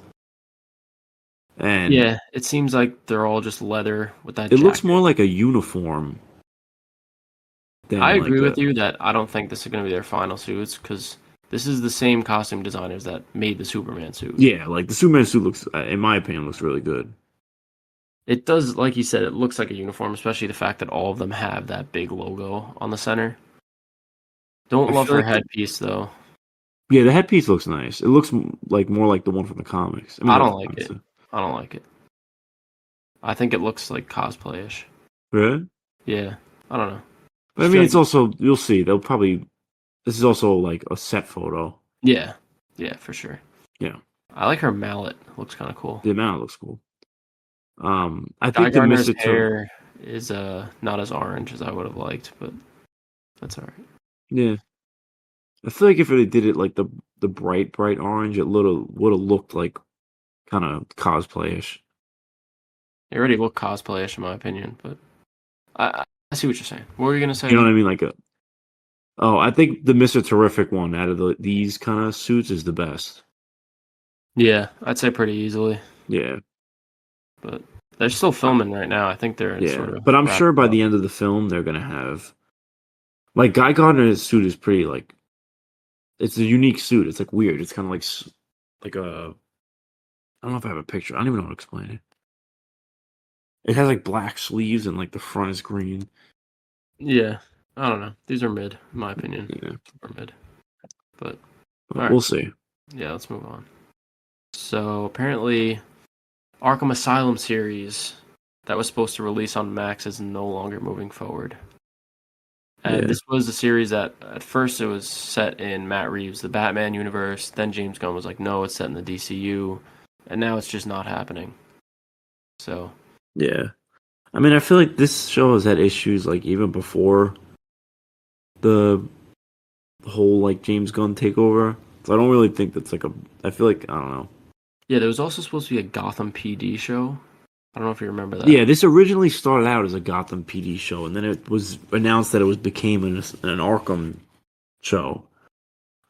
And Yeah, it seems like they're all just leather with that it looks jacket. more like a uniform than I like agree a. with you that I don't think this is going to be their final suits because this is the same costume designers that made the Superman suit. Yeah, like the Superman suit looks, in my opinion, looks really good. It does, like you said, it looks like a uniform, especially the fact that all of them have that big logo on the center. Don't I love feel her like headpiece though. yeah, the headpiece looks nice. It looks like more like the one from the comics. I mean, I not don't the like comics. it. I don't like it. I think it looks like cosplayish. Right? Yeah, I don't know. But I Just mean, feel it's like also you'll see. They'll probably this is also like a set photo. yeah, yeah, for sure. Yeah, I like her mallet. Looks kind of cool. the amount looks cool. I Guy think the Gardner's Mister hair is not as orange as I would have liked, but that's all right. yeah, I feel like if they did it like the bright orange, it would have looked like kind of cosplayish. It already looked cosplayish in my opinion, but I see what you're saying. What were you gonna say You know what again? I mean? Like a oh, I think the Mister Terrific one out of these kind of suits is the best. Yeah, I'd say pretty easily, Yeah. but they're still filming right now. I think they're Yeah, sort of but I'm wrapping sure by up. the end of the film they're gonna have like Guy Gardner's suit is pretty like it's a unique suit. It's like weird. It's kind of like like a I don't know if I have a picture. I don't even know how to explain it. It has like black sleeves and like the front is green. Yeah, I don't know. These are mid, in my opinion. Yeah, Or mid, but all but right. we'll see. Yeah, let's move on. So apparently, Arkham Asylum series that was supposed to release on Max is no longer moving forward. And Yeah, this was a series that at first it was set in Matt Reeves' the Batman universe. Then James Gunn was like, no, it's set in the DCU. And now it's just not happening. So, yeah. I mean, I feel like this show has had issues like even before the whole like James Gunn takeover. So I don't really think that's like a. I feel like I don't know. yeah, there was also supposed to be a Gotham PD show. I don't know if you remember that. Yeah, this originally started out as a Gotham PD show, and then it was announced that it became an Arkham show.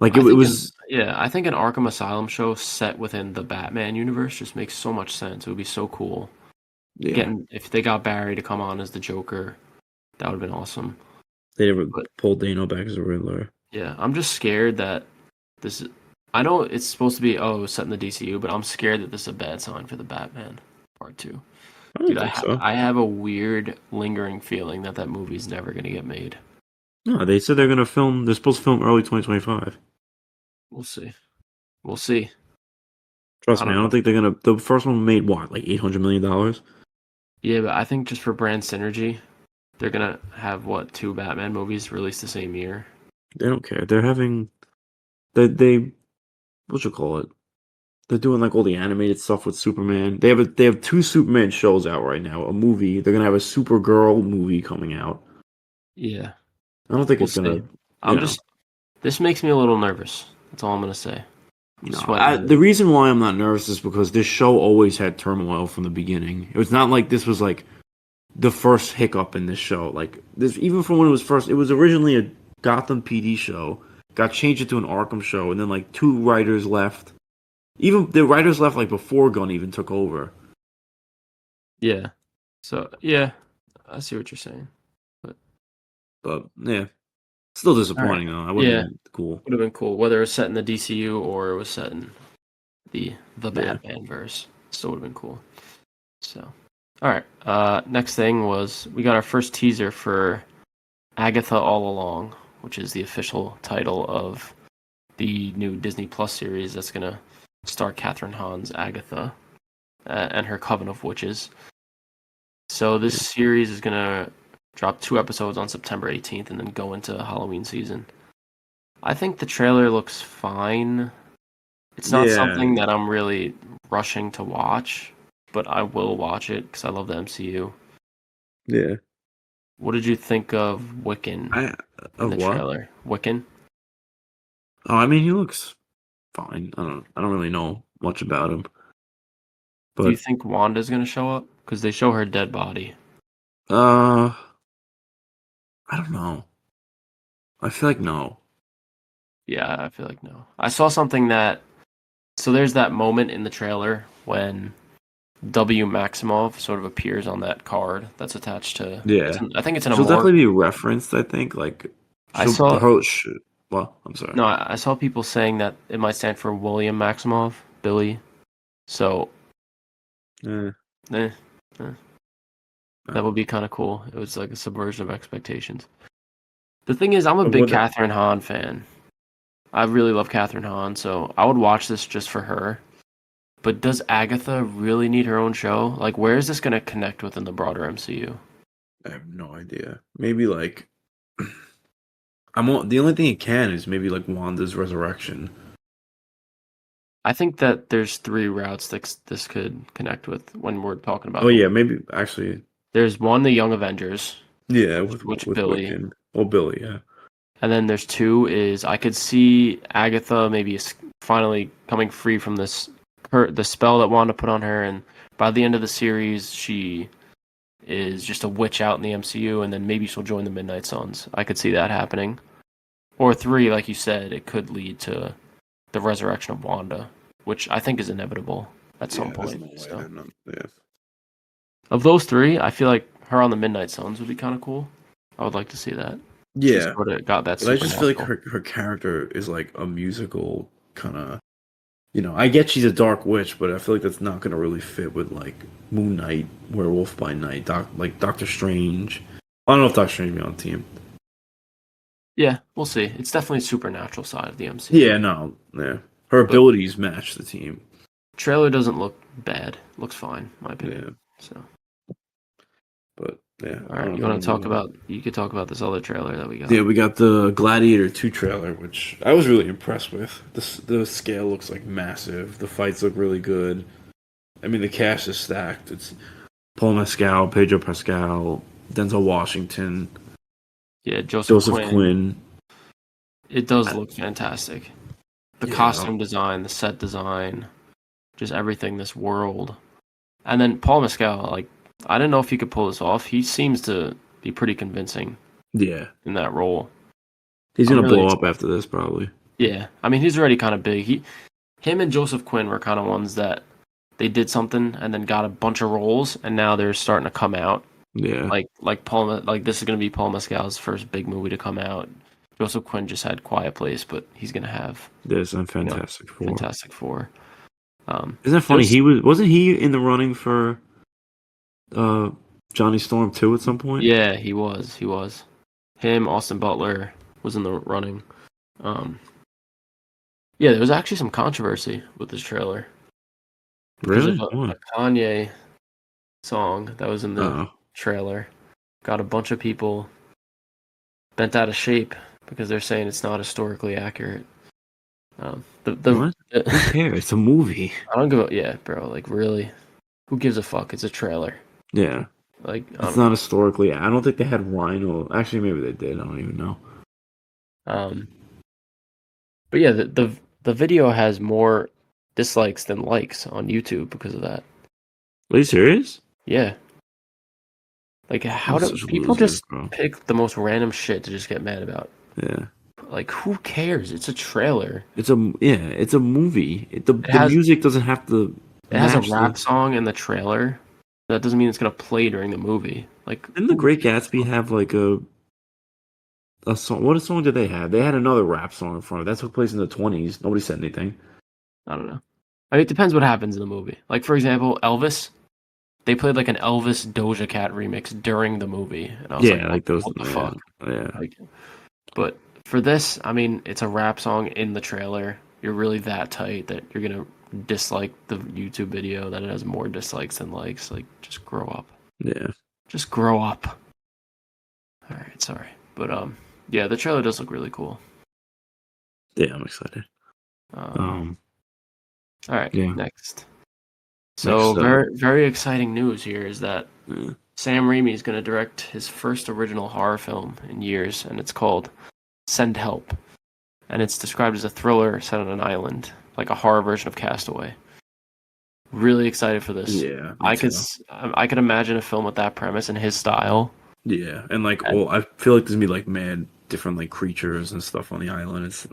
Like it was, I think an Arkham Asylum show set within the Batman universe just makes so much sense. It would be so cool. yeah. If they got Barry to come on as the Joker, that would have been awesome. They never But pulled Dano back as a Riddler. yeah, I'm just scared that this. I know it's supposed to be set in the DCU, but I'm scared that this is a bad sign for the Batman Part 2. I don't Dude, think so. I have a weird lingering feeling that movie's never gonna get made. No, they said they're gonna film. They're supposed to film early 2025. We'll see. We'll see. Trust I me, I don't don't know. think they're gonna. The first one made what, like $800 million? Yeah, but I think just for brand synergy, they're gonna have what, two Batman movies released the same year. They don't care. They're having. They what you call it? They're doing like all the animated stuff with Superman. They have two Superman shows out right now. A movie. They're gonna have a Supergirl movie coming out. Yeah, I don't think we'll it's see. gonna. You I'm know. just. This makes me a little nervous. That's all I'm gonna say. I'm No, sweating. the reason why I'm not nervous is because this show always had turmoil from the beginning. It was not like this was like the first hiccup in this show. Like this, even from when it was first, it was originally a Gotham PD show, got changed into an Arkham show, and then like two writers left. Even the writers left like before Gunn even took over. Yeah. So yeah, I see what you're saying. But yeah, still All right. disappointing though. I would have Yeah, been cool. would have been cool whether it was set in the DCU or it was set in the Yeah. Batman verse. Still would have been cool. So, all right. Next thing was we got our first teaser for Agatha All Along, which is the official title of the new Disney Plus series that's gonna star Catherine Hahn's Agatha and her Coven of Witches. So this series is gonna drop 2 episodes on September 18th and then go into Halloween season. I think the trailer looks fine. It's not Yeah. something that I'm really rushing to watch, but I will watch it because I love the MCU. Yeah. What did you think of Wiccan I in of the what? trailer? Wiccan? Oh, I mean, he looks fine. I don't really know much about him, Do you but think Wanda's gonna show up? Because they show her dead body. uh, I don't know. I feel like no. Yeah, I feel like no. I saw something that so there's that moment in the trailer when W. Maximoff sort of appears on that card that's attached to. Yeah, I think it's in a she'll morgue. definitely be referenced. I think like I she'll saw her. Well, I'm sorry. no, I saw people saying that it might stand for William Maximoff, Billy. So, Eh, eh, eh, I that don't would be know. kind of cool. It was like a subversion of expectations. The thing is, I'm a But big what? Catherine Hahn fan. I really love Catherine Hahn, so I would watch this just for her. But does Agatha really need her own show? Like, where is this going to connect within the broader MCU? I have no idea. Maybe like the only thing it can is maybe like Wanda's resurrection. I think that there's 3 routes that this could connect with when we're talking about Oh the. yeah, maybe actually. There's one, the Young Avengers, Yeah, which with Billy, Wiccan. Oh, Billy. Yeah. and then there's 2 is I could see Agatha maybe finally coming free from the spell that Wanda put on her, and by the end of the series, she is just a witch out in the MCU, and then maybe she'll join the Midnight Suns. I could see that happening. Or 3, like you said, it could lead to the resurrection of Wanda, which I think is inevitable at some Yeah, there's point. no way So, they're not. Yeah. of those 3, I feel like her on the Midnight Suns would be kind of cool. I would like to see that. She's Yeah. sort of got that But I just feel like supernatural. her character is like a musical kind of. I get she's a dark witch, but I feel like that's not gonna really fit with like Moon Knight, Werewolf by Night, like Doctor Strange. I don't know if Doctor Strange will be on the team. Yeah, we'll see. It's definitely a supernatural side of the MCU. Yeah, no, yeah. Her But abilities match the team. trailer doesn't look bad. Looks fine, in my opinion. Yeah, So, but yeah, all I don't right, know you if I'm want to gonna talk move on. about? You could talk about this other trailer that we got. Yeah, we got the Gladiator II trailer, which I was really impressed with. The scale looks like massive. The fights look really good. I mean, the cast is stacked. It's Paul Mescal, Pedro Pascal, Denzel Washington, Yeah, Joseph Joseph Quinn. Quinn. It does I- look fantastic. The yeah, costume design, the set design, just everything. This world, and then Paul Mescal. Like, I didn't know if he could pull this off. He seems to be pretty convincing yeah. in that role. He's I'm gonna really blow up excited. after this, probably. Yeah, I mean, he's already kind of big. Him and Joseph Quinn were kind of ones that they did something and then got a bunch of roles, and now they're starting to come out. Yeah, Like this is gonna be Paul Mescal's first big movie to come out. Joseph Quinn just had Quiet Place, but he's gonna have this and you know Fantastic Four. Fantastic Four. Isn't that funny? There's Wasn't he in the running for uh Johnny Storm too at some point? yeah, he was him. Austin Butler was in the running. Um, yeah, there was actually some controversy with this trailer because of Really? a What? Kanye song that was in the Uh trailer. Got a bunch of people bent out of shape because they're saying it's not historically accurate. what? Who cares? It's a movie. I don't give a yeah, bro. Like really, who gives a fuck? It's a trailer. Yeah. Like I It's don't not know. historically. I don't think they had Rhino. Actually, maybe they did. I don't even know. Um, But yeah, the video has more dislikes than likes on YouTube because of that. Are you serious? Yeah. Like, how That's do such people losers, just bro. pick the most random shit to just get mad about? Yeah. Like, who cares? It's a trailer. It's a movie. It The has music doesn't have to it has a match rap the. song in the trailer. That doesn't mean it's gonna play during the movie. Like, Didn't The Great Gatsby have like a song? What song did they have? They had another rap song in front of it. That took place in the 20s. Nobody said anything. I don't know. I mean, it depends what happens in the movie. Like, for example, Elvis. They played like an Elvis Doja Cat remix during the movie, and I was like, Yeah, like those. "What the Yeah, fuck?" yeah, Like, but for this, I mean, it's a rap song in the trailer. You're really that tight that you're gonna dislike the YouTube video that it has more dislikes than likes. Like, just grow up. yeah. Just grow up. All right, sorry, but yeah, the trailer does look really cool. Yeah, I'm excited. Um, all right, Yeah. next. So Next, very exciting news here is that yeah. Sam Raimi is going to direct his first original horror film in years, and it's called Send Help. And it's described as a thriller set on an island, like a horror version of Castaway. Really excited for this. Yeah, me too. I could imagine a film with that premise and his style. Yeah, and like, And, I feel like there's gonna be like mad different like creatures and stuff on the island. It's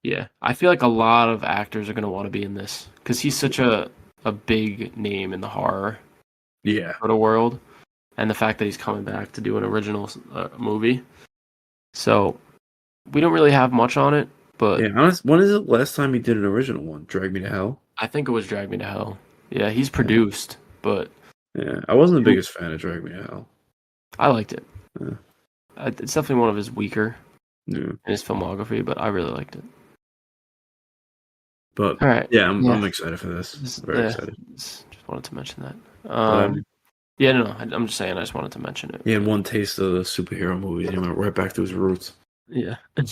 yeah, I feel like a lot of actors are going to want to be in this because he's such a big name in the horror yeah, sort of world, and the fact that he's coming back to do an original movie. So we don't really have much on it, but yeah. Honest, when is the last time he did an original one? Drag Me to Hell. I think it was Drag Me to Hell. Yeah, he's Yeah, produced, but yeah. I wasn't the biggest fan of Drag Me to Hell. I liked it. Yeah, It's definitely one of his weaker yeah. in his filmography, but I really liked it. But All right. yeah, Yeah. I'm excited for this. Very excited. Just wanted to mention that. But Yeah, no, I'm just saying. I just wanted to mention it. he had one taste of the superhero movies. He went right back to his roots. Yeah. Yeah,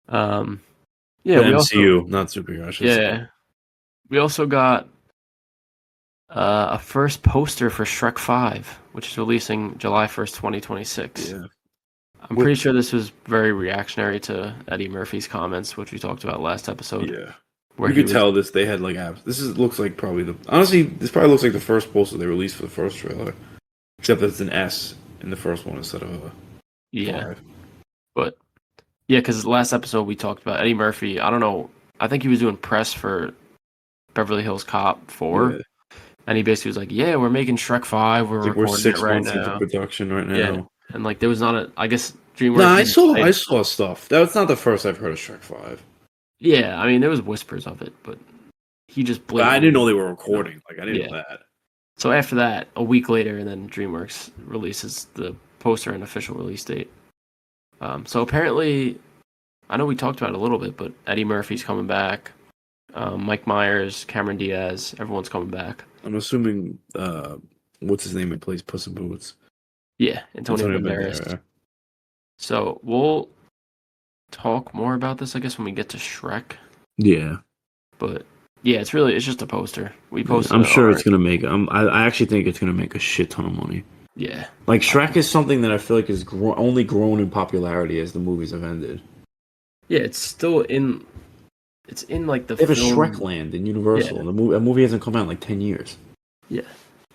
The we MCU, not superhero. I should say. yeah, we also got a first poster for Shrek 5, which is releasing July 1st, 2026. Yeah. I'm pretty sure this was very reactionary to Eddie Murphy's comments, which we talked about last episode. Yeah. Where You could tell this they had like apps. Looks like probably this probably looks like the first poster they released for the first trailer, except that it's an S in the first one instead of a yeah, 5. but yeah, because last episode we talked about Eddie Murphy. I don't know. I think he was doing press for Beverly Hills Cop 4, and he basically was like, "Yeah, we're making Shrek 5. We're Like we're recording 6 it right months into now." production right now. Yeah, and like there was not a. I guess DreamWorks. No, I saw stuff. That's not the first I've heard of Shrek 5. Yeah, I mean there was whispers of it, but he just But I didn't know they were recording. Like I didn't know that. So after that, a week later, and then DreamWorks releases the poster and official release date. So apparently, I know we talked about it a little bit, but Eddie Murphy's coming back. Mike Myers, Cameron Diaz, everyone's coming back. I'm assuming what's his name that plays Puss in Boots? Yeah, Antonio Banderas. Banderas. So we'll talk more about this, I guess, when we get to Shrek. Yeah. But yeah, it's just a poster. We posted. I'm sure it's gonna make. I actually think it's gonna make a shit ton of money. Yeah. Like Shrek is something that I feel like is only grown in popularity as the movies have ended. Yeah, it's still in. It's in like the. They have film. a Shrek land in Universal. Yeah. A movie hasn't come out in like 10 years. Yeah,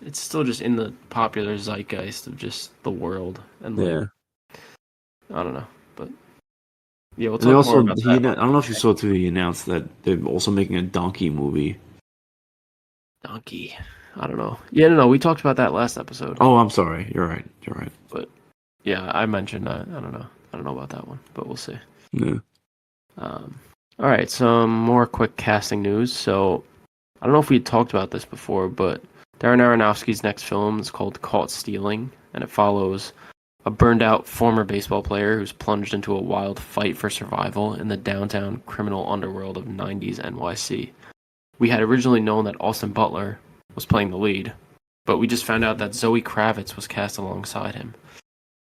it's still just in the popular zeitgeist of just the world, and like, I don't know, but yeah, we'll talk more about that. I don't know if you saw too. He announced that they're also making a Donkey movie. Donkey, I don't know. Yeah, no, we talked about that last episode. Oh, I'm sorry. You're right. But yeah, I mentioned I don't know. I don't know about that one, but we'll see. Yeah. All right, some more quick casting news. So I don't know if we talked about this before, but Darren Aronofsky's next film is called Caught Stealing, and it follows a burned-out former baseball player who's plunged into a wild fight for survival in the downtown criminal underworld of 90s NYC. We had originally known that Austin Butler was playing the lead, but we just found out that Zoë Kravitz was cast alongside him.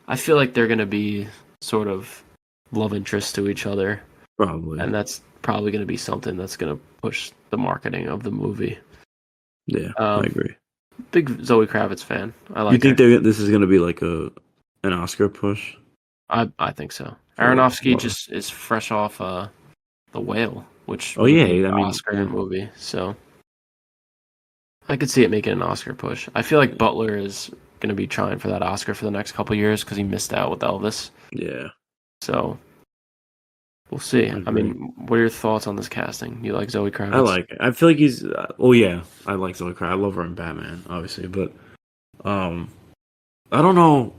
I feel like they're going to be sort of love interests to each other. Probably. And that's probably going to be something that's going to push the marketing of the movie. Yeah, I agree. Big Zoe Kravitz fan. I like. You think this is going to be like an Oscar push? I think so. Aronofsky just is fresh off The Whale, which Oh was a yeah, big I mean, Oscar yeah, movie. So I could see it making an Oscar push. I feel like Butler is going to be trying for that Oscar for the next couple years because he missed out with Elvis. yeah, So we'll see. I I agree. mean, what are your thoughts on this casting? You like Zoe I Kravitz? like it. I feel like he's. Oh yeah, I like Zoe Kravitz. I love her in Batman, obviously, but um, I don't know.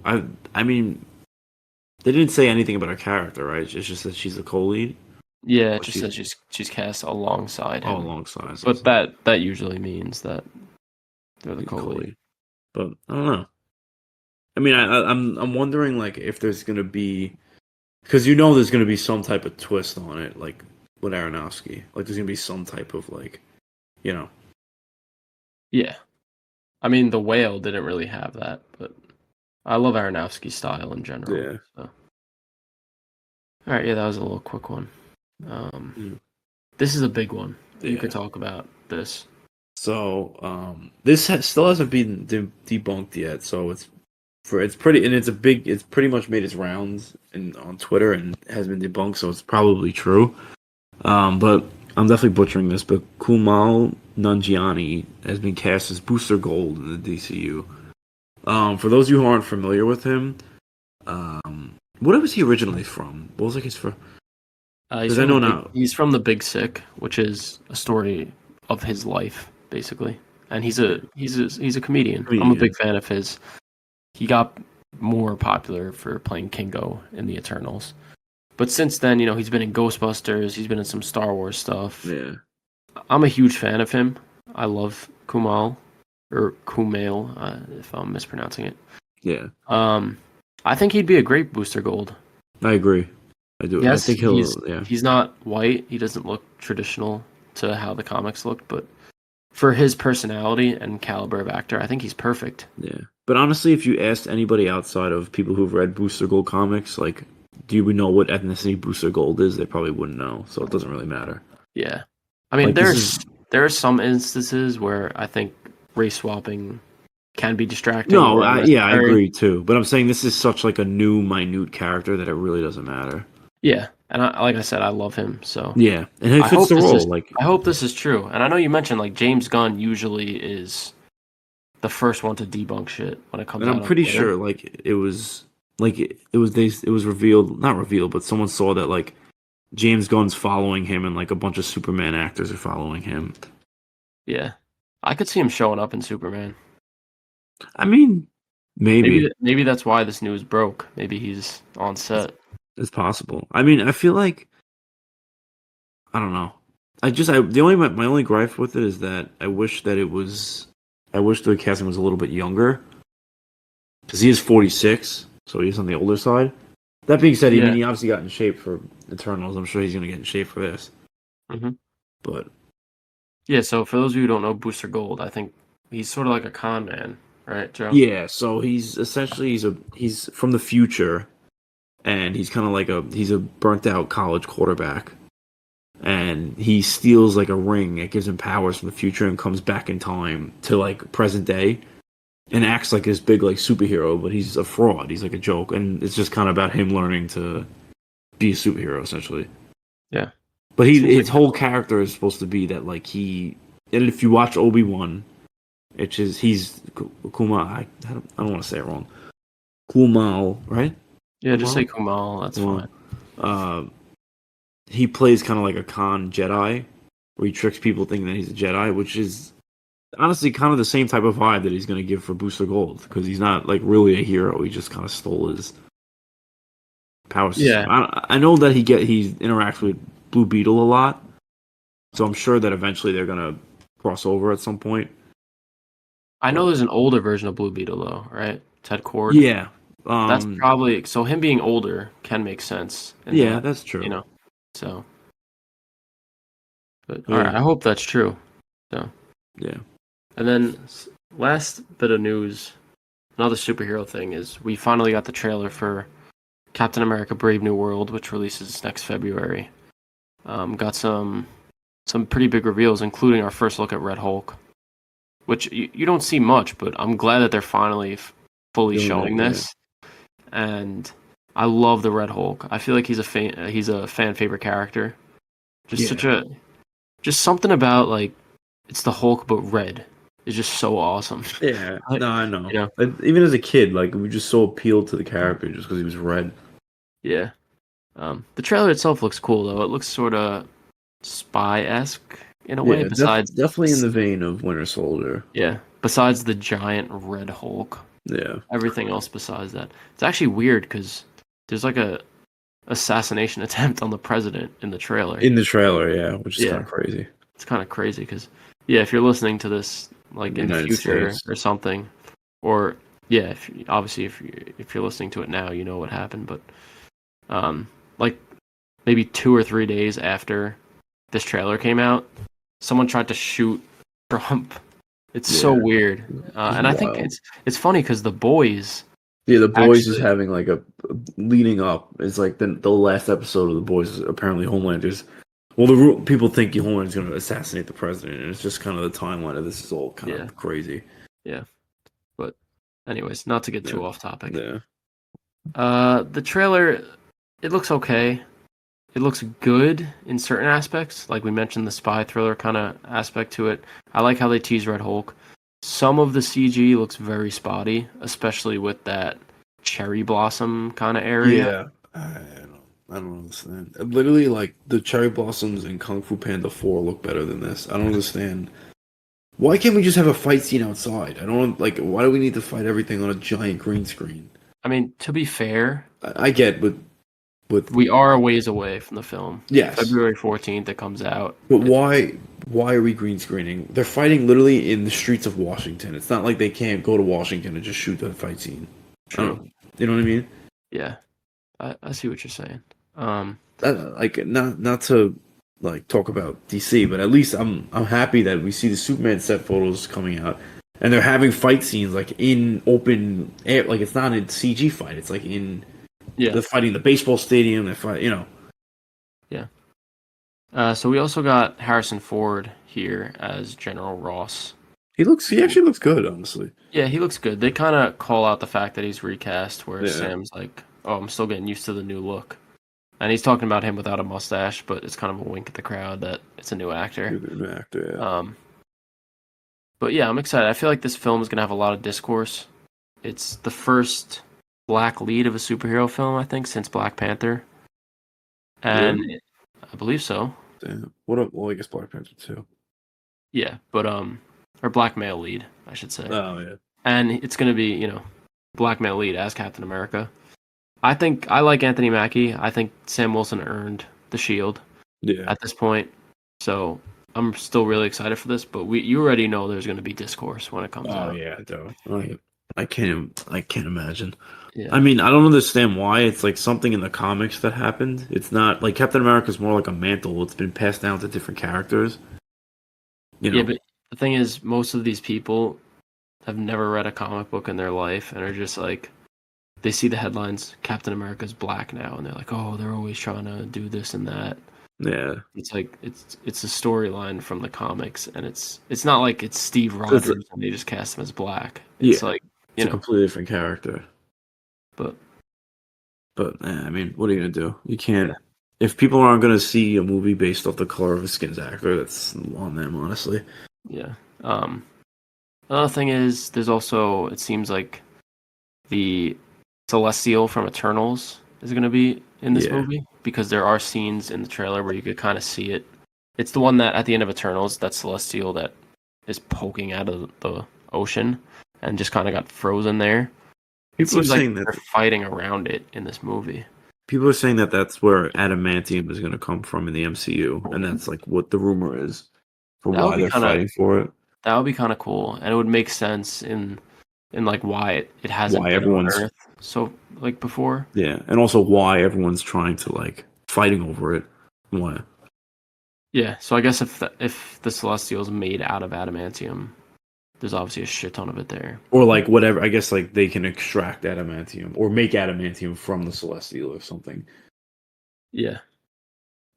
I mean, they didn't say anything about her character, right? It's just that she's the co-lead. Yeah, it Or just says she's cast alongside all him, alongside. So but that usually means that they're the he's the co-lead. co-lead. But I don't know. I mean, I'm wondering like if there's gonna be because there's gonna be some type of twist on it, like with Aronofsky. Like there's gonna be some type of like, you know, Yeah, I mean, The Whale didn't really have that, but I love Aronofsky's style in general. yeah. So. All right, yeah, that was a little quick one. Um, Mm. this is a big one. You could Yeah. talk about this. So this still hasn't been debunked yet. So it's pretty and it's pretty much made its rounds on Twitter and has been debunked. So it's probably true. But I'm definitely butchering this. But Kumail Nanjiani has been cast as Booster Gold in the DCU. For those of you who aren't familiar with him, what was he originally from? What was like his for? Because I know now. He's from the Big Sick, which is a story of his life, basically. And he's a comedian. I'm a Comedian. big fan of his. He got more popular for playing Kingo in the Eternals. But since then, he's been in Ghostbusters, he's been in some Star Wars stuff. Yeah. I'm a huge fan of him. I love Kumail, or Kumail, if I'm mispronouncing it. Yeah. I think he'd be a great Booster Gold. I agree. I do. I Yes, think he'll. Yeah. he's not white. He doesn't look traditional to how the comics looked, but for his personality and caliber of actor, I think he's perfect. Yeah. But honestly, if you asked anybody outside of people who've read Booster Gold comics, like, do you know what ethnicity Booster Gold is? They probably wouldn't know. So it doesn't really matter. Yeah, I mean, Like this is there are some instances where I think race swapping can be distracting no. or I unnecessary. agree too. But I'm saying this is such like a new, minute character that it really doesn't matter. Yeah, and like I said, I love him. So Yeah, and he I fits hope the this role. is Like, I hope this is true. And I know you mentioned like James Gunn usually is the first one to debunk shit when it comes and out I'm on pretty Twitter. sure like it was revealed, not revealed, but someone saw that like James Gunn's following him and like a bunch of Superman actors are following him. Yeah, I could see him showing up in Superman. I mean, maybe Maybe that's why this news broke. Maybe he's on set. it's possible. I mean, I feel like I don't know. My only gripe with it is that I wish the casting was a little bit younger because he is 46, so he's on the older side. That being said, I mean Yeah. he obviously got in shape for Eternals. I'm sure he's gonna get in shape for this. hmm But Yeah. So for those of you who don't know Booster Gold, I think he's sort of like a con man, right, Joe? yeah, so he's essentially he's from the future, and he's kind of like he's a burnt out college quarterback, and he steals like a ring that gives him powers from the future and comes back in time to like present day and acts like this big like superhero, but he's a fraud. He's like a joke, and it's just kind of about him learning to be a superhero essentially. Yeah. But Seems like his whole character is supposed to be that like and if you watch Obi-Wan, he's Kuma. I don't want to say it wrong. Kumal, right? yeah. Just say Kumal. Kumal. That's Kumal. fine. He plays kind of like a con Jedi, where he tricks people thinking that he's a Jedi, which is honestly kind of the same type of vibe that he's going to give for Booster Gold, because he's not like really a hero. He just kind of stole his power system. Yeah. I know that he interacts with Blue Beetle a lot, so I'm sure that eventually they're going to cross over at some point. I know But there's an older version of Blue Beetle though, right? Ted Cord. yeah, That's probably so. Him being older can make sense. In yeah, that, that's true. So, but all Yeah, right. I hope that's true. So, yeah, and then last bit of news, another superhero thing is we finally got the trailer for Captain America: Brave New World, which releases next February. Got some pretty big reveals, including our first look at Red Hulk, which you don't see much, but I'm glad that they're finally fully doing showing it. Yeah. this. And I love the Red Hulk. I feel like he's a fan favorite character. Just just something about like it's the Hulk but red is just so awesome. Yeah, no, I know. You know? Even as a kid, like we just so appealed to the character just because he was red. Yeah. The trailer itself looks cool though. It looks sort of spy-esque in a way. Yeah, Besides, definitely in the vein of Winter Soldier. yeah, besides the giant red Hulk, Yeah, everything else besides that, it's actually weird because there's like a assassination attempt on the president in the trailer. in the trailer, yeah, which is kind Yeah, of crazy. it's kind of crazy because yeah, if you're listening to this like in the United future States. or something, or yeah, obviously if you're listening to it now, you know what happened, but like maybe 2 or 3 days after this trailer came out, someone tried to shoot Trump. It's so Yeah, weird, it's and I think wild. it's funny because the boys Yeah, the boys is actually, having like a leading up. It's like the last episode of the boys is apparently Homelander's. Well, people think Homelander's going to assassinate the president, and it's just kind of the timeline of this is all kind yeah, of crazy. yeah. But anyways, not to get Yeah, too off topic. yeah. The trailer, it looks okay. It looks good in certain aspects, like we mentioned the spy thriller kind of aspect to it. I like how they tease Red Hulk. Some of the CG looks very spotty, especially with that cherry blossom kind of area. Yeah, I don't understand. Literally, like the cherry blossoms in Kung Fu Panda 4 look better than this. I don't understand. Why can't we just have a fight scene outside? I don't like. Why do we need to fight everything on a giant green screen? I mean, to be fair, I get, but with we are a ways away from the film. yes, February 14th, it comes out. but why are we green screening? They're fighting literally in the streets of Washington. It's not like they can't go to Washington and just shoot the fight scene. I True. don't, you know what I mean? Yeah, I see what you're saying. Like not to like talk about DC, but at least I'm happy that we see the Superman set photos coming out, and they're having fight scenes like in open air. Like it's not a CG fight. It's like in Yeah, they're fighting the baseball stadium. They fight, you know. yeah. So we also got Harrison Ford here as General Ross. He actually looks good, honestly. Yeah, he looks good. They kind of call out the fact that he's recast, where Yeah, Sam's like, "Oh, I'm still getting used to the new look," and he's talking about him without a mustache, but it's kind of a wink at the crowd that it's a new actor. good actor. Yeah. But yeah, I'm excited. I feel like this film is gonna have a lot of discourse. It's the first black lead of a superhero film, I think, since Black Panther, and Really? I believe so. Damn. What up? Well, I guess Black Panther too. Yeah, but or black male lead, I should say. Oh yeah. And it's gonna be, black male lead as Captain America. I think I like Anthony Mackie. I think Sam Wilson earned the shield Yeah. at this point. So I'm still really excited for this, but you already know there's gonna be discourse when it comes Oh out. yeah, though. I can't imagine. Yeah. I mean, I don't understand why. It's like something in the comics that happened. It's not like Captain America's more like a mantle. It's been passed down to different characters. You know. Yeah, but the thing is, most of these people have never read a comic book in their life and are just like, they see the headlines, Captain America's black now, and they're like, oh, they're always trying to do this and that. Yeah. It's like it's a storyline from the comics, and it's not like it's Steve Rogers and they just cast him as black. It's like it's a completely different character. But I mean, what are you gonna do? You can't. If people aren't gonna see a movie based off the color of a skin's actor, that's on them, honestly. yeah. Another thing is, there's also, it seems like the Celestial from Eternals is going to be in this movie, because there are scenes in the trailer where you could kind of see it. It's the one that at the end of Eternals, that Celestial that is poking out of the ocean and just kind of got frozen there. People are saying like that they're fighting around it in this movie. people are saying that that's where adamantium is going to come from in the MCU, and that's like what the rumor is for why they're fighting for it. That would be kind of cool, and it would make sense in like why it hasn't Why been everyone's on Earth so like before. Yeah, and also why everyone's trying to like fighting over it. Why? Yeah, so I guess if the Celestial is made out of adamantium, there's obviously a shit ton of it there. Or like whatever. I guess like they can extract adamantium or make adamantium from the Celestial or something. Yeah.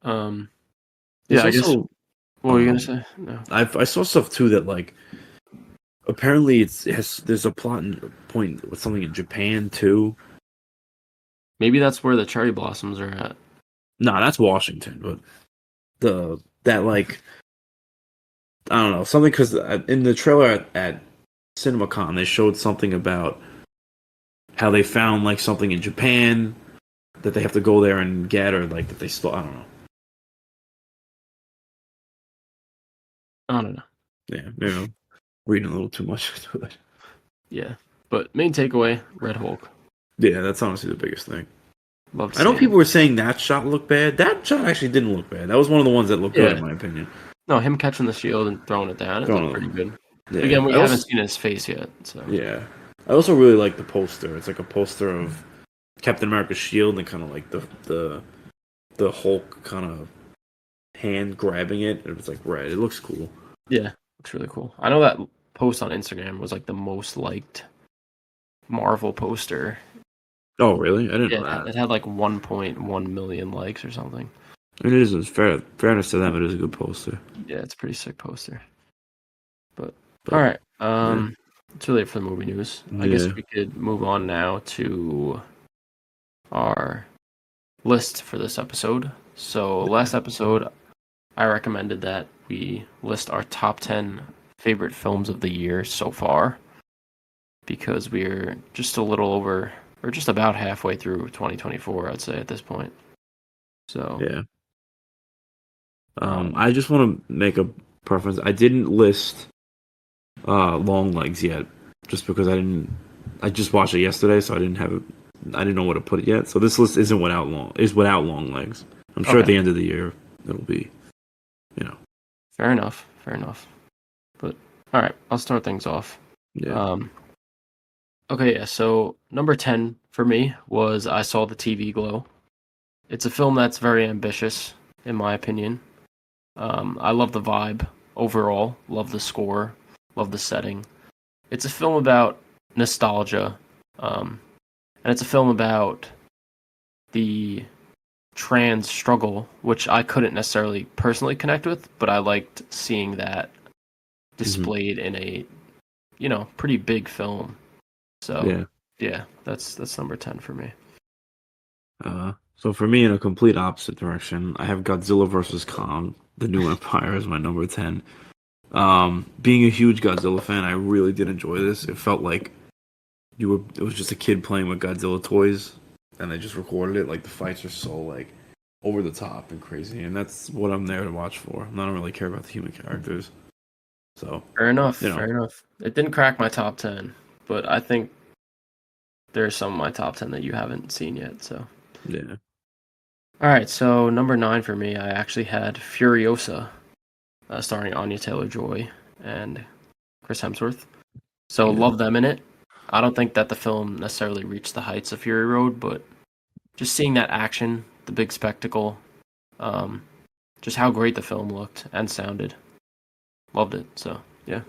Yeah, I guess. What were you gonna say? No. I saw stuff too that like apparently there's a plot point with something in Japan too. Maybe that's where the cherry blossoms are at. Nah, that's Washington, but that like I don't know something because in the trailer at CinemaCon they showed something about how they found like something in Japan that they have to go there and get or like that they stole. I don't know. I don't know. Yeah, maybe I'm reading a little too much into it. Yeah, but main takeaway: Red Hulk. Yeah, that's honestly the biggest thing. Loved I know seeing people him. were saying that shot looked bad. That shot actually didn't look bad. That was one of the ones that looked good, in Yeah. my opinion. No, him catching the shield and throwing it down, it Throwing looked pretty them. good. But Yeah. again, we haven't seen his face yet, so. Yeah. I also really like the poster. It's like a poster of Captain America's shield and kind of like the Hulk kind of hand grabbing it. It was like red. It looks cool. Yeah, looks really cool. I know that post on Instagram was like the most liked Marvel poster. Oh, really? I didn't know Yeah, that. it had like 1.1 million likes or something. I mean, it is fairness to them. It is a good poster. Yeah, it's a pretty sick poster. But But, all right, yeah. it's too late for the movie news. I Yeah. guess we could move on now to our list for this episode. So last episode, I recommended that we list our top 10 favorite films of the year so far because we're just a little over, or just about halfway through 2024, I'd say at this point. So Yeah. I just want to make a preference. I didn't list Longlegs yet, just because I just watched it yesterday, so I didn't know where to put it yet. So this list isn't without Longlegs. I'm sure at Okay. the end of the year it'll be, you know. Fair enough. But all right, I'll start things off. Yeah. Okay, yeah. So number 10 for me was I Saw the TV Glow. It's a film that's very ambitious, in my opinion. I love the vibe overall. Love the score. Love the setting. It's a film about nostalgia, and it's a film about the trans struggle, which I couldn't necessarily personally connect with, but I liked seeing that displayed in a, pretty big film. So yeah, that's number 10 for me. So for me, in a complete opposite direction, I have Godzilla vs. Kong: The New Empire as my number 10. Being a huge Godzilla fan, I really did enjoy this. It felt like it was just a kid playing with Godzilla toys, and they just recorded it. Like the fights are so like over the top and crazy, and that's what I'm there to watch for. I don't really care about the human characters. So Fair enough. you know, Fair enough. It didn't crack my top 10, but I think there's some of my top 10 that you haven't seen yet. So yeah. all right, so number 9 for me, I actually had Furiosa, starring Anya Taylor-Joy and Chris Hemsworth. So Yeah. love them in it. I don't think that the film necessarily reached the heights of Fury Road, but just seeing that action, the big spectacle, just how great the film looked and sounded, loved it. So yeah.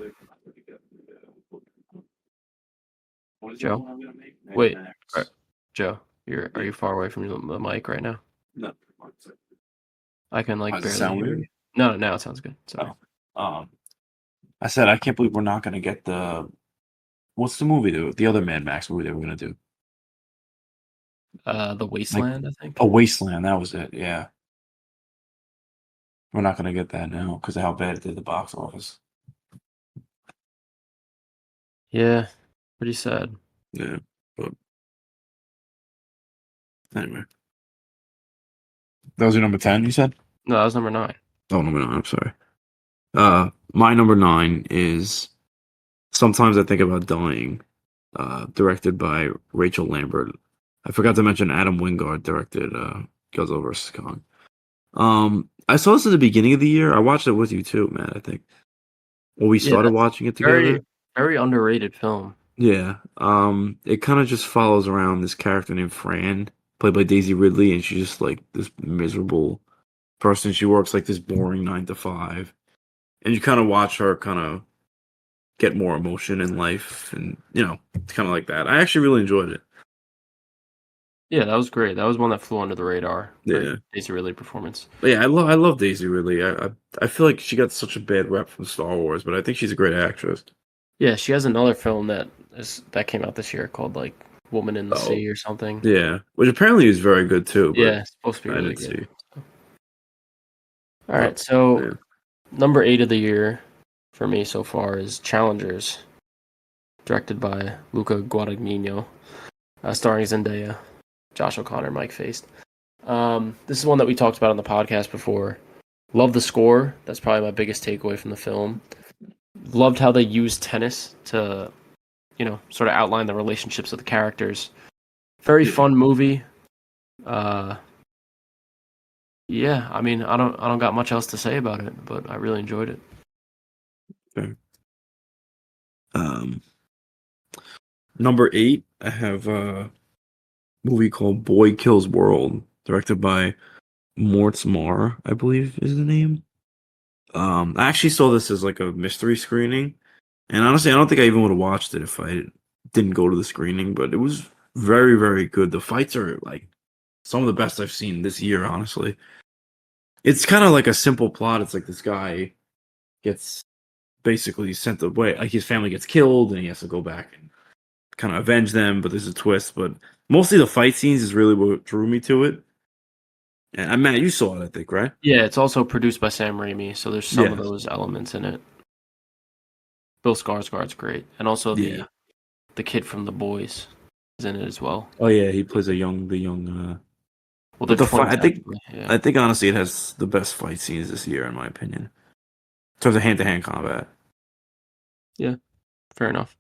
Joe, wait, Joe, are you far away from the mic right now? No. I can like Does it barely sound hear weird? you. No, now it sounds good. Sorry. I said I can't believe we're not gonna get what's the movie the other Mad Max movie they were gonna do? The Wasteland, I think. Oh, Wasteland, that was it. Yeah, we're not gonna get that now because of how bad it did the box office. Yeah, pretty sad. Yeah, but anyway, that was your number 10. You said? No, that was number 9. Oh, number 9. I'm sorry. My number 9 is Sometimes I Think About Dying, directed by Rachel Lambert. I forgot to mention Adam Wingard directed Godzilla vs. Kong. I saw this at the beginning of the year. I watched it with you too, Matt, I think. Well, we Yeah, started that's watching it very, together. very underrated film. Yeah. It kind of just follows around this character named Fran, played by Daisy Ridley, and she's just like this miserable person. She works like this boring 9 to 5. And you kind of watch her kind of get more emotion in life, and it's kind of like that. I actually really enjoyed it. Yeah, that was great. That was one that flew under the radar. Great Yeah. Daisy Ridley performance. But yeah, I love Daisy Ridley. I feel like she got such a bad rep from Star Wars, but I think she's a great actress. Yeah, she has another film that came out this year called like Woman in the Sea or something. Yeah, which apparently is very good too. But Yeah, it's supposed to be I really didn't good. see. All right, Oh, so yeah. number 8 of the year for me so far is Challengers, directed by Luca Guadagnino, starring Zendaya, Josh O'Connor, Mike Faced. This is one that we talked about on the podcast before. Love the score. That's probably my biggest takeaway from the film. Loved how they used tennis to, sort of outline the relationships of the characters. Very Yeah. fun movie. Uh, yeah, I mean, I don't got much else to say about it, but I really enjoyed it. Okay. Um, Number 8, I have a movie called Boy Kills World, directed by Mortz Marr, I believe is the name. I actually saw this as like a mystery screening, and honestly, I don't think I even would have watched it if I didn't go to the screening. But it was very, very good. The fights are like some of the best I've seen this year. Honestly, it's kind of like a simple plot. It's like this guy gets basically sent away, like his family gets killed, and he has to go back and kind of avenge them. But there's a twist. But mostly the fight scenes is really what drew me to it. And Matt, you saw it, I think, right? Yeah, it's also produced by Sam Raimi, so there's some of Yeah, those elements in it. Bill Skarsgård's great, and also yeah. the kid from The Boys is in it as well. Oh yeah, he plays the young. Well, But they're the fight, twins actually. Yeah, I think honestly, it has the best fight scenes this year, in my opinion, in terms of hand to hand combat. yeah, fair enough.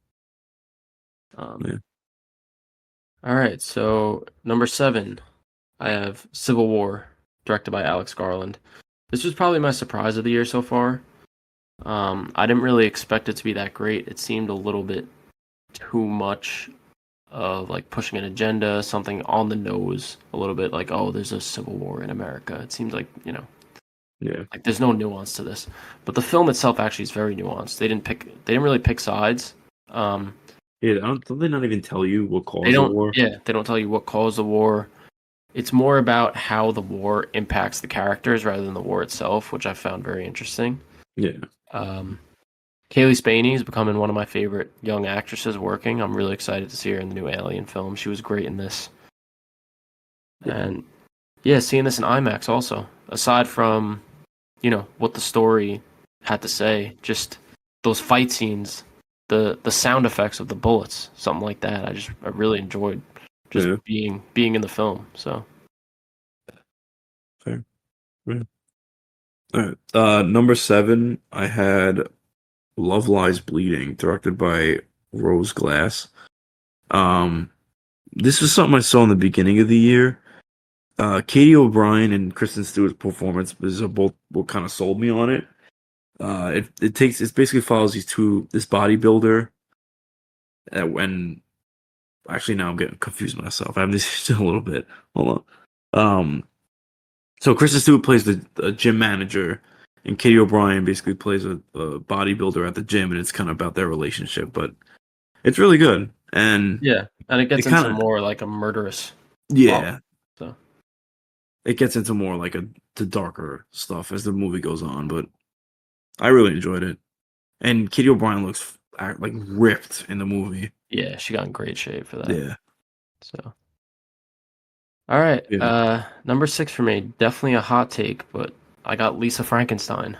Um, Yeah, all right, so number 7, I have Civil War, directed by Alex Garland. This was probably my surprise of the year so far. I didn't really expect it to be that great. It seemed a little bit too much of like pushing an agenda, something on the nose, a little bit like, oh, there's a civil war in America. It seems like, yeah, like there's no nuance to this. But the film itself actually is very nuanced. They didn't really pick sides. Um, yeah. Don't they not even tell you what caused the war? they don't tell you what caused the war. It's more about how the war impacts the characters rather than the war itself, which I found very interesting. Yeah, Um, Kaylee Spaney is becoming one of my favorite young actresses working. I'm really excited to see her in the new Alien film. She was great in this. yeah, And yeah, seeing this in IMAX also. Aside from, what the story had to say, just those fight scenes, the sound effects of the bullets, something like that. I really enjoyed just yeah. being in the film. So Fair. Yeah. All right. Number 7, I had Love Lies Bleeding, directed by Rose Glass. Um, this was something I saw in the beginning of the year. Katie O'Brien and Kristen Stewart's performance is both what kind of sold me on it. It basically follows this bodybuilder when actually now I'm getting confused myself. I have this a little bit. Hold on. So Kristen Stewart plays the gym manager, and Katie O'Brien basically plays a bodybuilder at the gym, and it's kind of about their relationship. But it's really good, and yeah, and it it gets into kind of more like a murderous plot. yeah, So it gets into more like the darker stuff as the movie goes on. But I really enjoyed it, and Katie O'Brien looks like ripped in the movie. yeah, she got in great shape for that. Yeah, So all right, yeah, number 6 for me, definitely a hot take, but I got Lisa Frankenstein.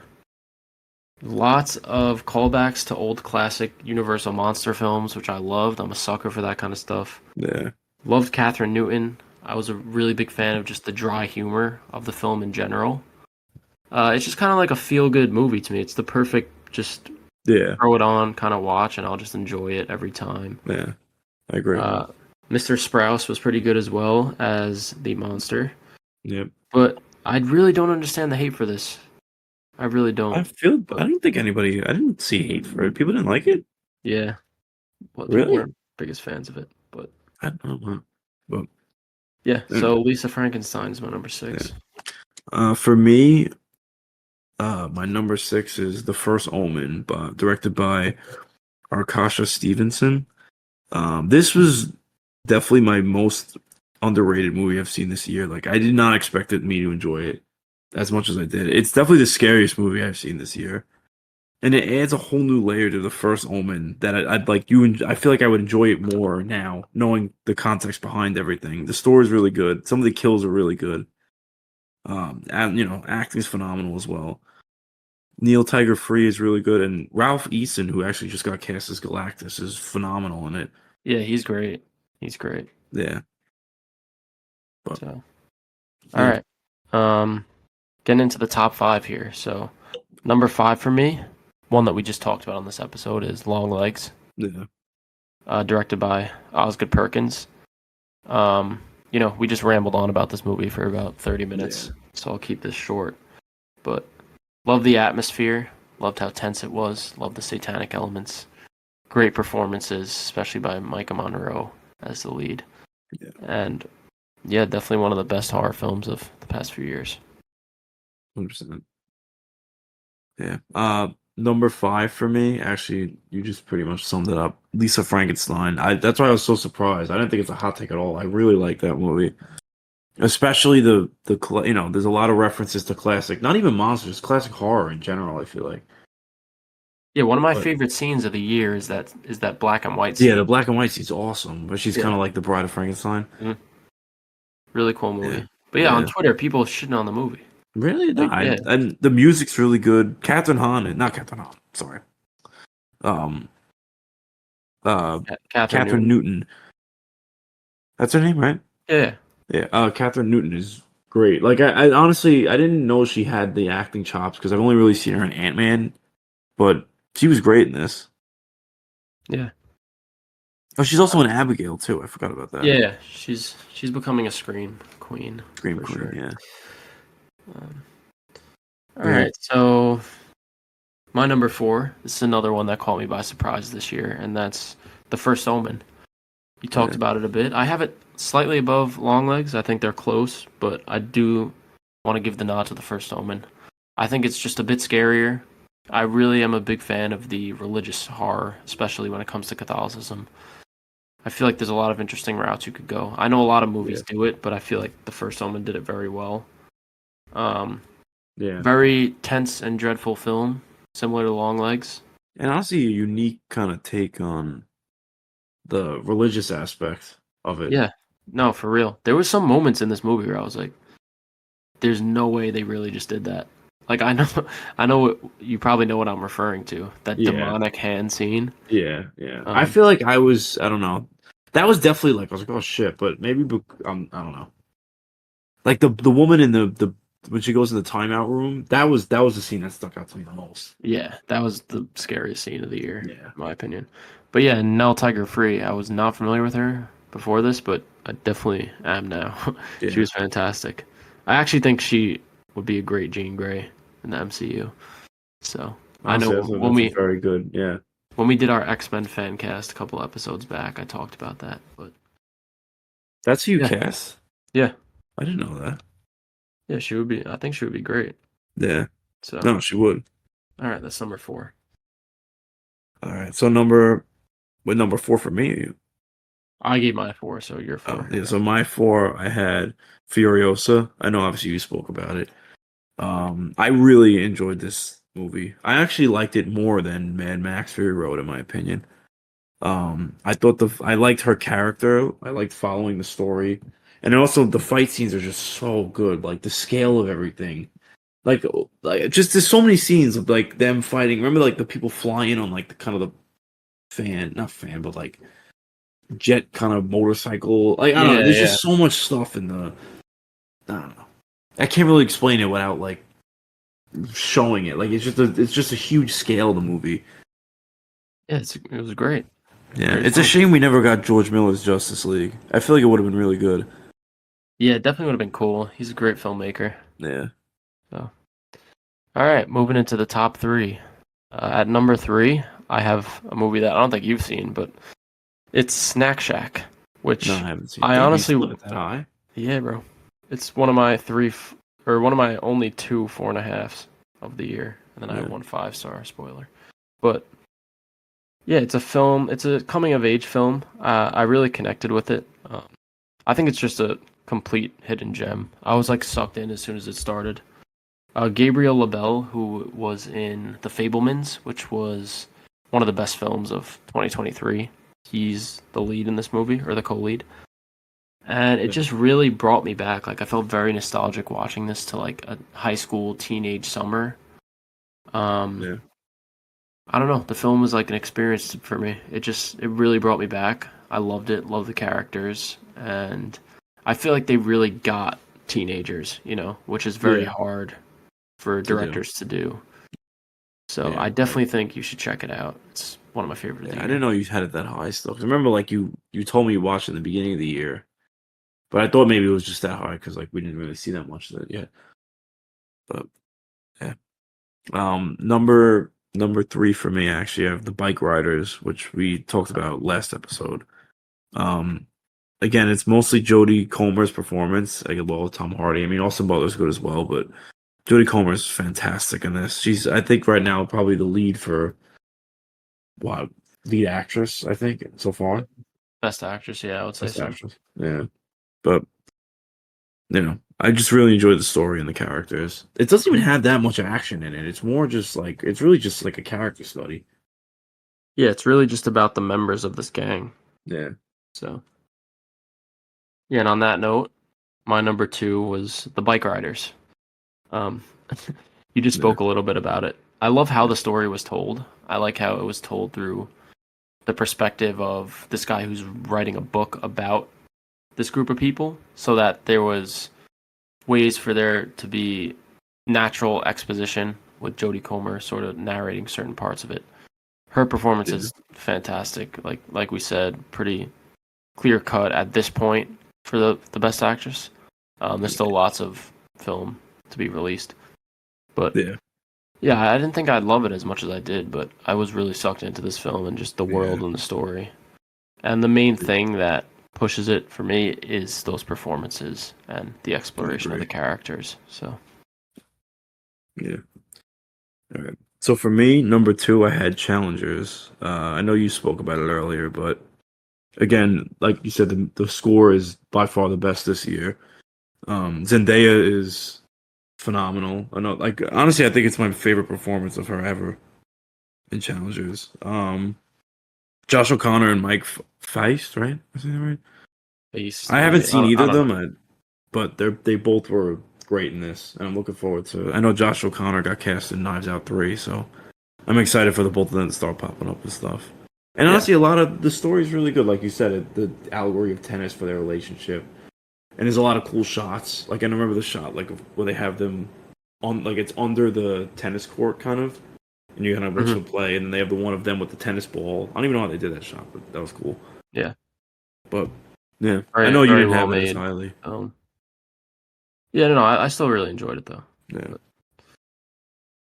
Lots of callbacks to old classic Universal monster films, which I loved. I'm a sucker for that kind of stuff. yeah, Loved Catherine Newton. I was a really big fan of just the dry humor of the film in general. It's just kind of like a feel-good movie to me. It's the perfect just yeah, throw it on, kind of watch, and I'll just enjoy it every time. yeah. I agree. Uh, Mr. Sprouse was pretty good as well as the monster, Yep. but I really don't understand the hate for this. I really don't. I But don't think I didn't see hate for it. People didn't like it. yeah, well, people Really? weren't biggest fans of it. But I don't know. But yeah, anyway. so Lisa Frankenstein is my number Yeah. 6. For me, my number 6 is The First Omen, directed by Arkasha Stevenson. This was definitely my most underrated movie I've seen this year. Like, I did not expect me to enjoy it as much as I did. It's definitely the scariest movie I've seen this year, and it adds a whole new layer to The First Omen that I'd like you. I feel like I would enjoy it more now, knowing the context behind everything. The story is really good. Some of the kills are really good. And acting's phenomenal as well. Neil Tiger Free is really good, and Ralph Eason, who actually just got cast as Galactus, is phenomenal in it. Yeah, he's great. He's great. Yeah, but So, all yeah, right. Getting into the top 5 here. So, number 5 for me, one that we just talked about on this episode is Longlegs, yeah, directed by Osgood Perkins. We just rambled on about this movie for about 30 yeah, minutes, so I'll keep this short. But love the atmosphere, loved how tense it was, loved the satanic elements. Great performances, especially by Micah Monroe as the lead. yeah, And yeah, definitely one of the best horror films of the past few years. 100%. Yeah. Number 5 for me, actually, you just pretty much summed it up. Lisa Frankenstein. That's why I was so surprised. I didn't think it's a hot take at all. I really like that movie. Especially there's a lot of references to classic, not even monsters, classic horror in general, I feel like. Yeah, one of my But favorite scenes of the year is that black and white yeah, scene. the black and white scene's awesome, but she's kind Yeah, of like the Bride of Frankenstein. really cool Yeah. movie. But yeah, on Yeah. Twitter, people shitting on the movie. Really? No, Like, yeah, and the music's really good. Not Catherine Hahn, sorry. Um, Catherine Catherine Newton. Newton. That's her name, right? Yeah, Yeah. Catherine Newton is great. Like, I honestly, I didn't know she had the acting chops because I've only really seen her in Ant-Man, but she was great in this. yeah, Oh, she's also in Abigail too. I forgot about that. yeah. She's becoming a scream queen Scream for Queen. sure. Yeah. Um, all Yeah. right, so my number 4. This is another one that caught me by surprise this year, and that's The First Omen. You talked Yeah. about it a bit. I have it slightly above Longlegs. I think they're close, but I do want to give the nod to The First Omen. I think it's just a bit scarier. I really am a big fan of the religious horror, especially when it comes to Catholicism. I feel like there's a lot of interesting routes you could go. I know a lot of movies Yeah. do it, but I feel like The First Omen did it very well. Um, Yeah. Very tense and dreadful film, similar to Longlegs. And honestly, a unique kind of take on the religious aspect of it. Yeah, no, for real. There was some moments in this movie where I was like, "There's no way they really just did that." Like I know, I know you probably know what I'm referring to. That Yeah. demonic hand scene. Yeah. Yeah. I Um, feel like I don't know. That was definitely like, I was like, oh shit, but maybe, I don't know. Like the woman in the when she goes in the timeout room, that was the scene that stuck out to me the most. yeah, that was the scariest scene of the year, Yeah. in my opinion. But yeah, Nell Tiger Free. I was not familiar with her before this, but I definitely am now. She Yeah. was fantastic. I actually think she would be a great Jean Grey in the MCU. So I know Honestly, that's a very good. Yeah. when we did our X-Men fan cast a couple episodes back, I talked about that. But That's who you yeah, cast? yeah, I didn't know that. yeah, she would be. I think she would be great. Yeah. So No, she would. all right, that's number 4. All right. So number 4 for me? I gave my 4, so you're Oh, 4. yeah. So my 4, I had Furiosa. I know obviously you spoke about it. I really enjoyed this movie. I actually liked it more than Mad Max Fury Road, in my opinion. I liked her character. I liked following the story, and also the fight scenes are just so good. Like the scale of everything, like just there's so many scenes of like them fighting. Remember, like the people flying on like the kind of the not fan, but like jet kind of motorcycle. Like I don't know. Yeah, There's yeah, just so much stuff in the. I don't know. I can't really explain it without like showing it. Like it's just a huge scale of the movie. yeah. It was great. Yeah, Great it's a film. shame we never got George Miller's Justice League. I feel like it would have been really good. Yeah, it definitely would have been cool. He's a great filmmaker. Yeah. So all right, moving into the top 3. At number 3, I have a movie that I don't think you've seen, but it's Snack Shack, No, I which haven't seen it. I Damn, you honestly, split it that high? yeah, bro. It's one of my or one of my only 2 4.5s of the year, and then I have Yeah. one 5-star spoiler. But yeah, it's a film. It's a coming of age film. I really connected with it. I think it's just a complete hidden gem. I was like sucked in as soon as it started. Gabriel LaBelle, who was in The Fablemans, which was one of the best films of 2023. He's the lead in this movie, or the co-lead. And it Yeah. just really brought me back. Like I felt very nostalgic watching this to like a high school teenage summer. Um, Yeah. I don't know. The film was like an experience for me. It really brought me back. I loved it, loved the characters, and I feel like they really got teenagers, which is very Yeah. hard for To do. directors to do. So Yeah. I definitely think you should check it out. It's one of my favorite of Yeah. the I didn't year. know you had it that high still. 'Cause I remember like you told me you watched it in the beginning of the year, but I thought maybe it was just that high because like we didn't really see that much of it yet. But yeah. Number three for me actually, I have the Bike Riders, which we talked about last episode. Um, Again, it's mostly Jodie Comer's performance. I love Tom Hardy. I mean, Austin Butler's good as well, but Jodie Comer's fantastic in this. She's, I think, right now probably the lead for what lead actress. I think so far, Best actress, yeah, I would say best so. actress. Yeah, but I just really enjoy the story and the characters. It doesn't even have that much action in it. It's more just like it's really just like a character study. Yeah, it's really just about the members of this gang. Yeah, So, yeah, and on that note, my number two was the Bike Riders. Um, you just yeah, spoke a little bit about it. I love how the story was told. I like how it was told through the perspective of this guy who's writing a book about this group of people, so that there was ways for there to be natural exposition with Jodie Comer sort of narrating certain parts of it. Her performance yeah, is fantastic. Like we said, pretty clear cut at this point for the best actress. There's still lots of film to be released, but yeah, yeah, I didn't think I'd love it as much as I did, but I was really sucked into this film and just the yeah. world and the story. And the main thing that pushes it for me is those performances and the I exploration of the agree. characters. So, Yeah. All right. So for me, number two, I had Challengers. I know you spoke about it earlier, but again, like you said, the score is by far the best this year. Zendaya is phenomenal. I know, like honestly, I think it's my favorite performance of her ever in Challengers. Josh O'Connor and Mike Feist, right? Is that right? based I haven't maybe seen I either of don't know. them, but they both were great in this, and I'm looking forward to it. I know Josh O'Connor got cast in Knives Out 3, so I'm excited for the both of them to start popping up and stuff. And Yeah. honestly, a lot of the story is really good. Like you said, the allegory of tennis for their relationship, and there's a lot of cool shots. Like I remember the shot like where they have them on like it's under the tennis court kind of, and you kind of watch Hmm. them play, and then they have the one of them with the tennis ball. I don't even know how they did that shot, but that was cool. Yeah. But yeah, I Very know you very didn't well have it as made. highly. Yeah, no, I still really enjoyed it though. Yeah, But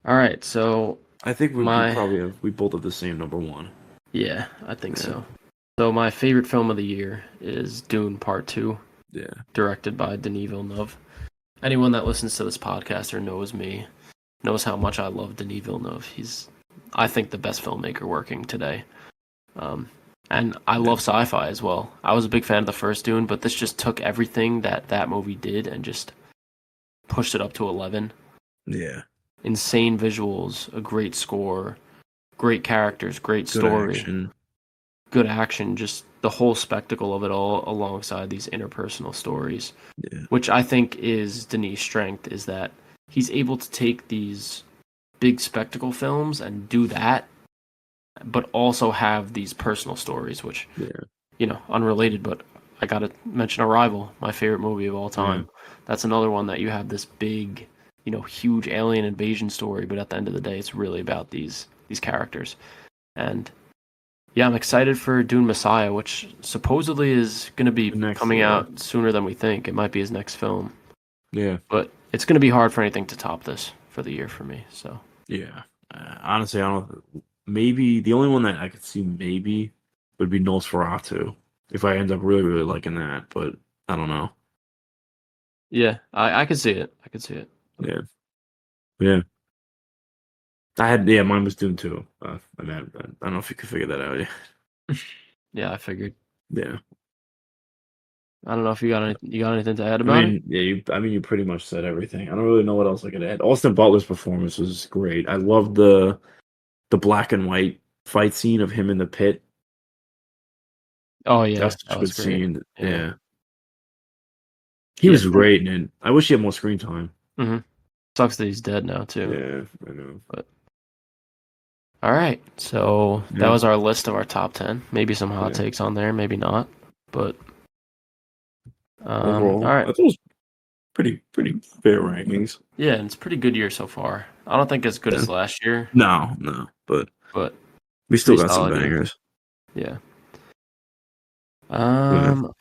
all right, so I think we my probably have we both have the same number one. yeah, I think Yeah, so. So my favorite film of the year is Dune Part 2, yeah, directed by Denis Villeneuve. Anyone that listens to this podcast or knows me knows how much I love Denis Villeneuve. He's, I think, the best filmmaker working today. Um, and I yeah, love sci-fi as well. I was a big fan of the first Dune, but this just took everything that movie did and just pushed it up to 11. yeah. Insane visuals, a great score, great characters, great Good story, action. good action, just the whole spectacle of it all alongside these interpersonal stories, Yeah, which I think is Denis' strength, is that he's able to take these big spectacle films and do that, but also have these personal stories, which, yeah, unrelated, but I gotta mention Arrival, my favorite movie of all yeah, time. That's another one that you have this big, huge alien invasion story, but at the end of the day, it's really about these characters. And yeah, I'm excited for Dune Messiah, which supposedly is going to be the next, coming out sooner than we think. It might be his next film, yeah, but it's going to be hard for anything to top this for the year for me. So yeah. Honestly, I don't. Maybe the only one that I could see maybe would be Nosferatu if I end up really really liking that, but I don't know. yeah, I could see it. I could see it. Yeah, yeah. I had yeah, mine was Dune too. I don't know if you could figure that out. Yeah, Yeah, I figured. yeah. I don't know if you got anything to add I about it. mean, yeah. You pretty much said everything. I don't really know what else I could add. Austin Butler's performance was great. I loved the black and white fight scene of him in the pit. Oh That was yeah, such that a was good great. scene. Yeah, Yeah. He was great, and I wish he had more screen time. Mm-hmm. Sucks that he's dead now too. Yeah, I know. But all right, so that was our list of our top 10. Maybe some hot takes on there, maybe not. But overall, all right. I thought it was pretty fair rankings. Yeah, and it's a pretty good year so far. I don't think as good as last year. No, but we still got some bangers. Yeah. All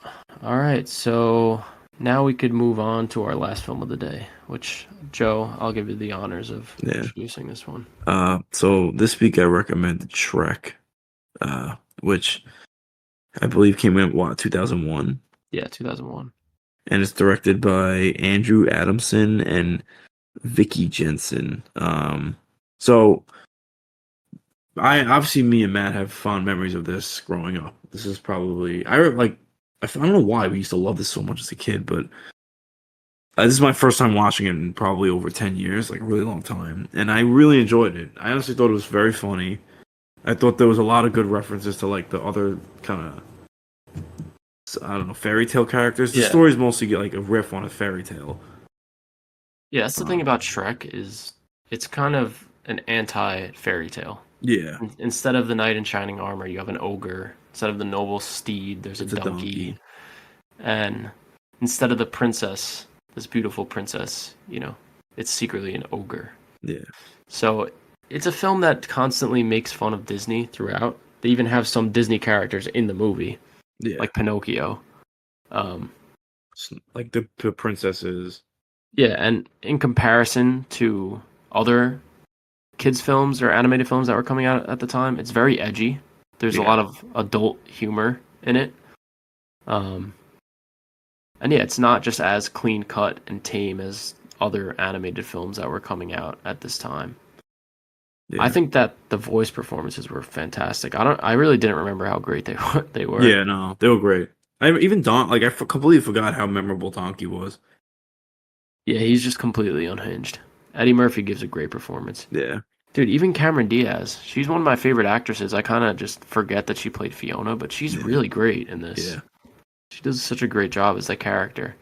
right, so now we could move on to our last film of the day, which, Joe, I'll give you the honors of introducing this one. So this week I recommended Shrek, which I believe came in, 2001? Yeah, 2001. And it's directed by Andrew Adamson and Vicky Jensen. So obviously me and Matt have fond memories of this growing up. This is probably, I don't know why we used to love this so much as a kid, but this is my first time watching it in probably over 10 years, like a really long time. And I really enjoyed it. I honestly thought it was very funny. I thought there was a lot of good references to like the other kind of, I don't know, fairy tale characters. The stories mostly get like a riff on a fairy tale. Yeah, that's the thing about Shrek is it's kind of an anti-fairy tale. Yeah. Instead of the knight in shining armor, you have an ogre. Instead of the noble steed, there's a donkey. And instead of the princess, this beautiful princess, it's secretly an ogre. Yeah. So it's a film that constantly makes fun of Disney throughout. They even have some Disney characters in the movie, like Pinocchio. Like the princesses. Yeah, and in comparison to other kids' films or animated films that were coming out at the time, it's very edgy. There's a lot of adult humor in it. And it's not just as clean cut and tame as other animated films that were coming out at this time. I think that the voice performances were fantastic. I really didn't remember how great they were. Yeah, no, they were great. I completely forgot how memorable Donkey was. Yeah, he's just completely unhinged. Eddie Murphy gives a great performance. Yeah. Dude, even Cameron Diaz, she's one of my favorite actresses. I kind of just forget that she played Fiona, but she's really great in this. Yeah. She does such a great job as that character.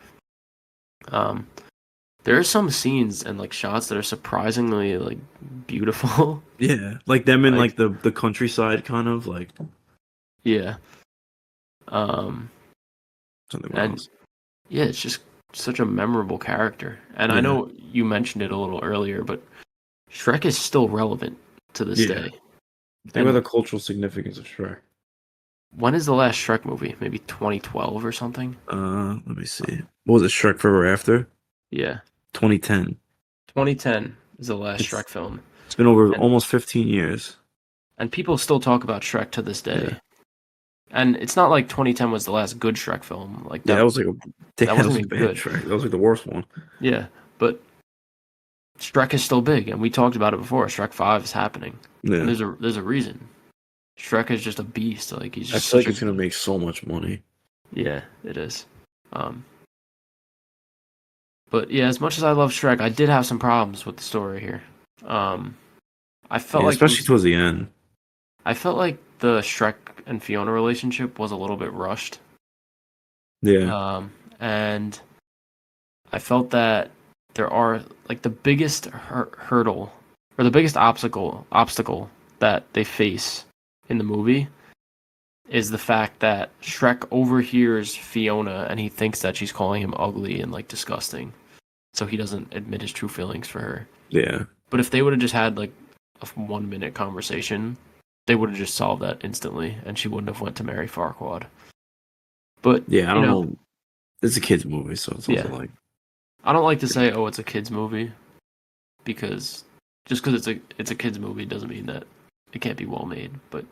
There are some scenes and like shots that are surprisingly like beautiful. Yeah, like them in like the countryside, kind of like. Yeah. Something else. Yeah, it's just such a memorable character, and I know you mentioned it a little earlier, but Shrek is still relevant to this day. Think about the cultural significance of Shrek. When is the last Shrek movie? Maybe 2012 or something? Let me see. What was it, Shrek Forever After? Yeah. 2010. 2010 is the last Shrek film. It's been over almost 15 years. And people still talk about Shrek to this day. Yeah. And it's not like 2010 was the last good Shrek film. Like that was like that wasn't good. Shrek. That was like the worst one. Yeah, but Shrek is still big, and we talked about it before. Shrek 5 is happening. Yeah. And there's a reason. Shrek is just a beast. Like he's just. I feel like it's gonna make so much money. Yeah, it is. But yeah, as much as I love Shrek, I did have some problems with the story here. I felt like, especially towards the end, I felt like the Shrek and Fiona relationship was a little bit rushed. Yeah. And I felt that there are like the biggest hurdle or the biggest obstacle that they face in the movie is the fact that Shrek overhears Fiona and he thinks that she's calling him ugly and like disgusting. So he doesn't admit his true feelings for her. Yeah. But if they would have just had like a 1-minute conversation, they would have just solved that instantly and she wouldn't have went to marry Farquaad. But yeah, I don't know. It's a kid's movie, so it's also like I don't like to say, oh, it's a kid's movie, because just because it's a kid's movie doesn't mean that it can't be well made. But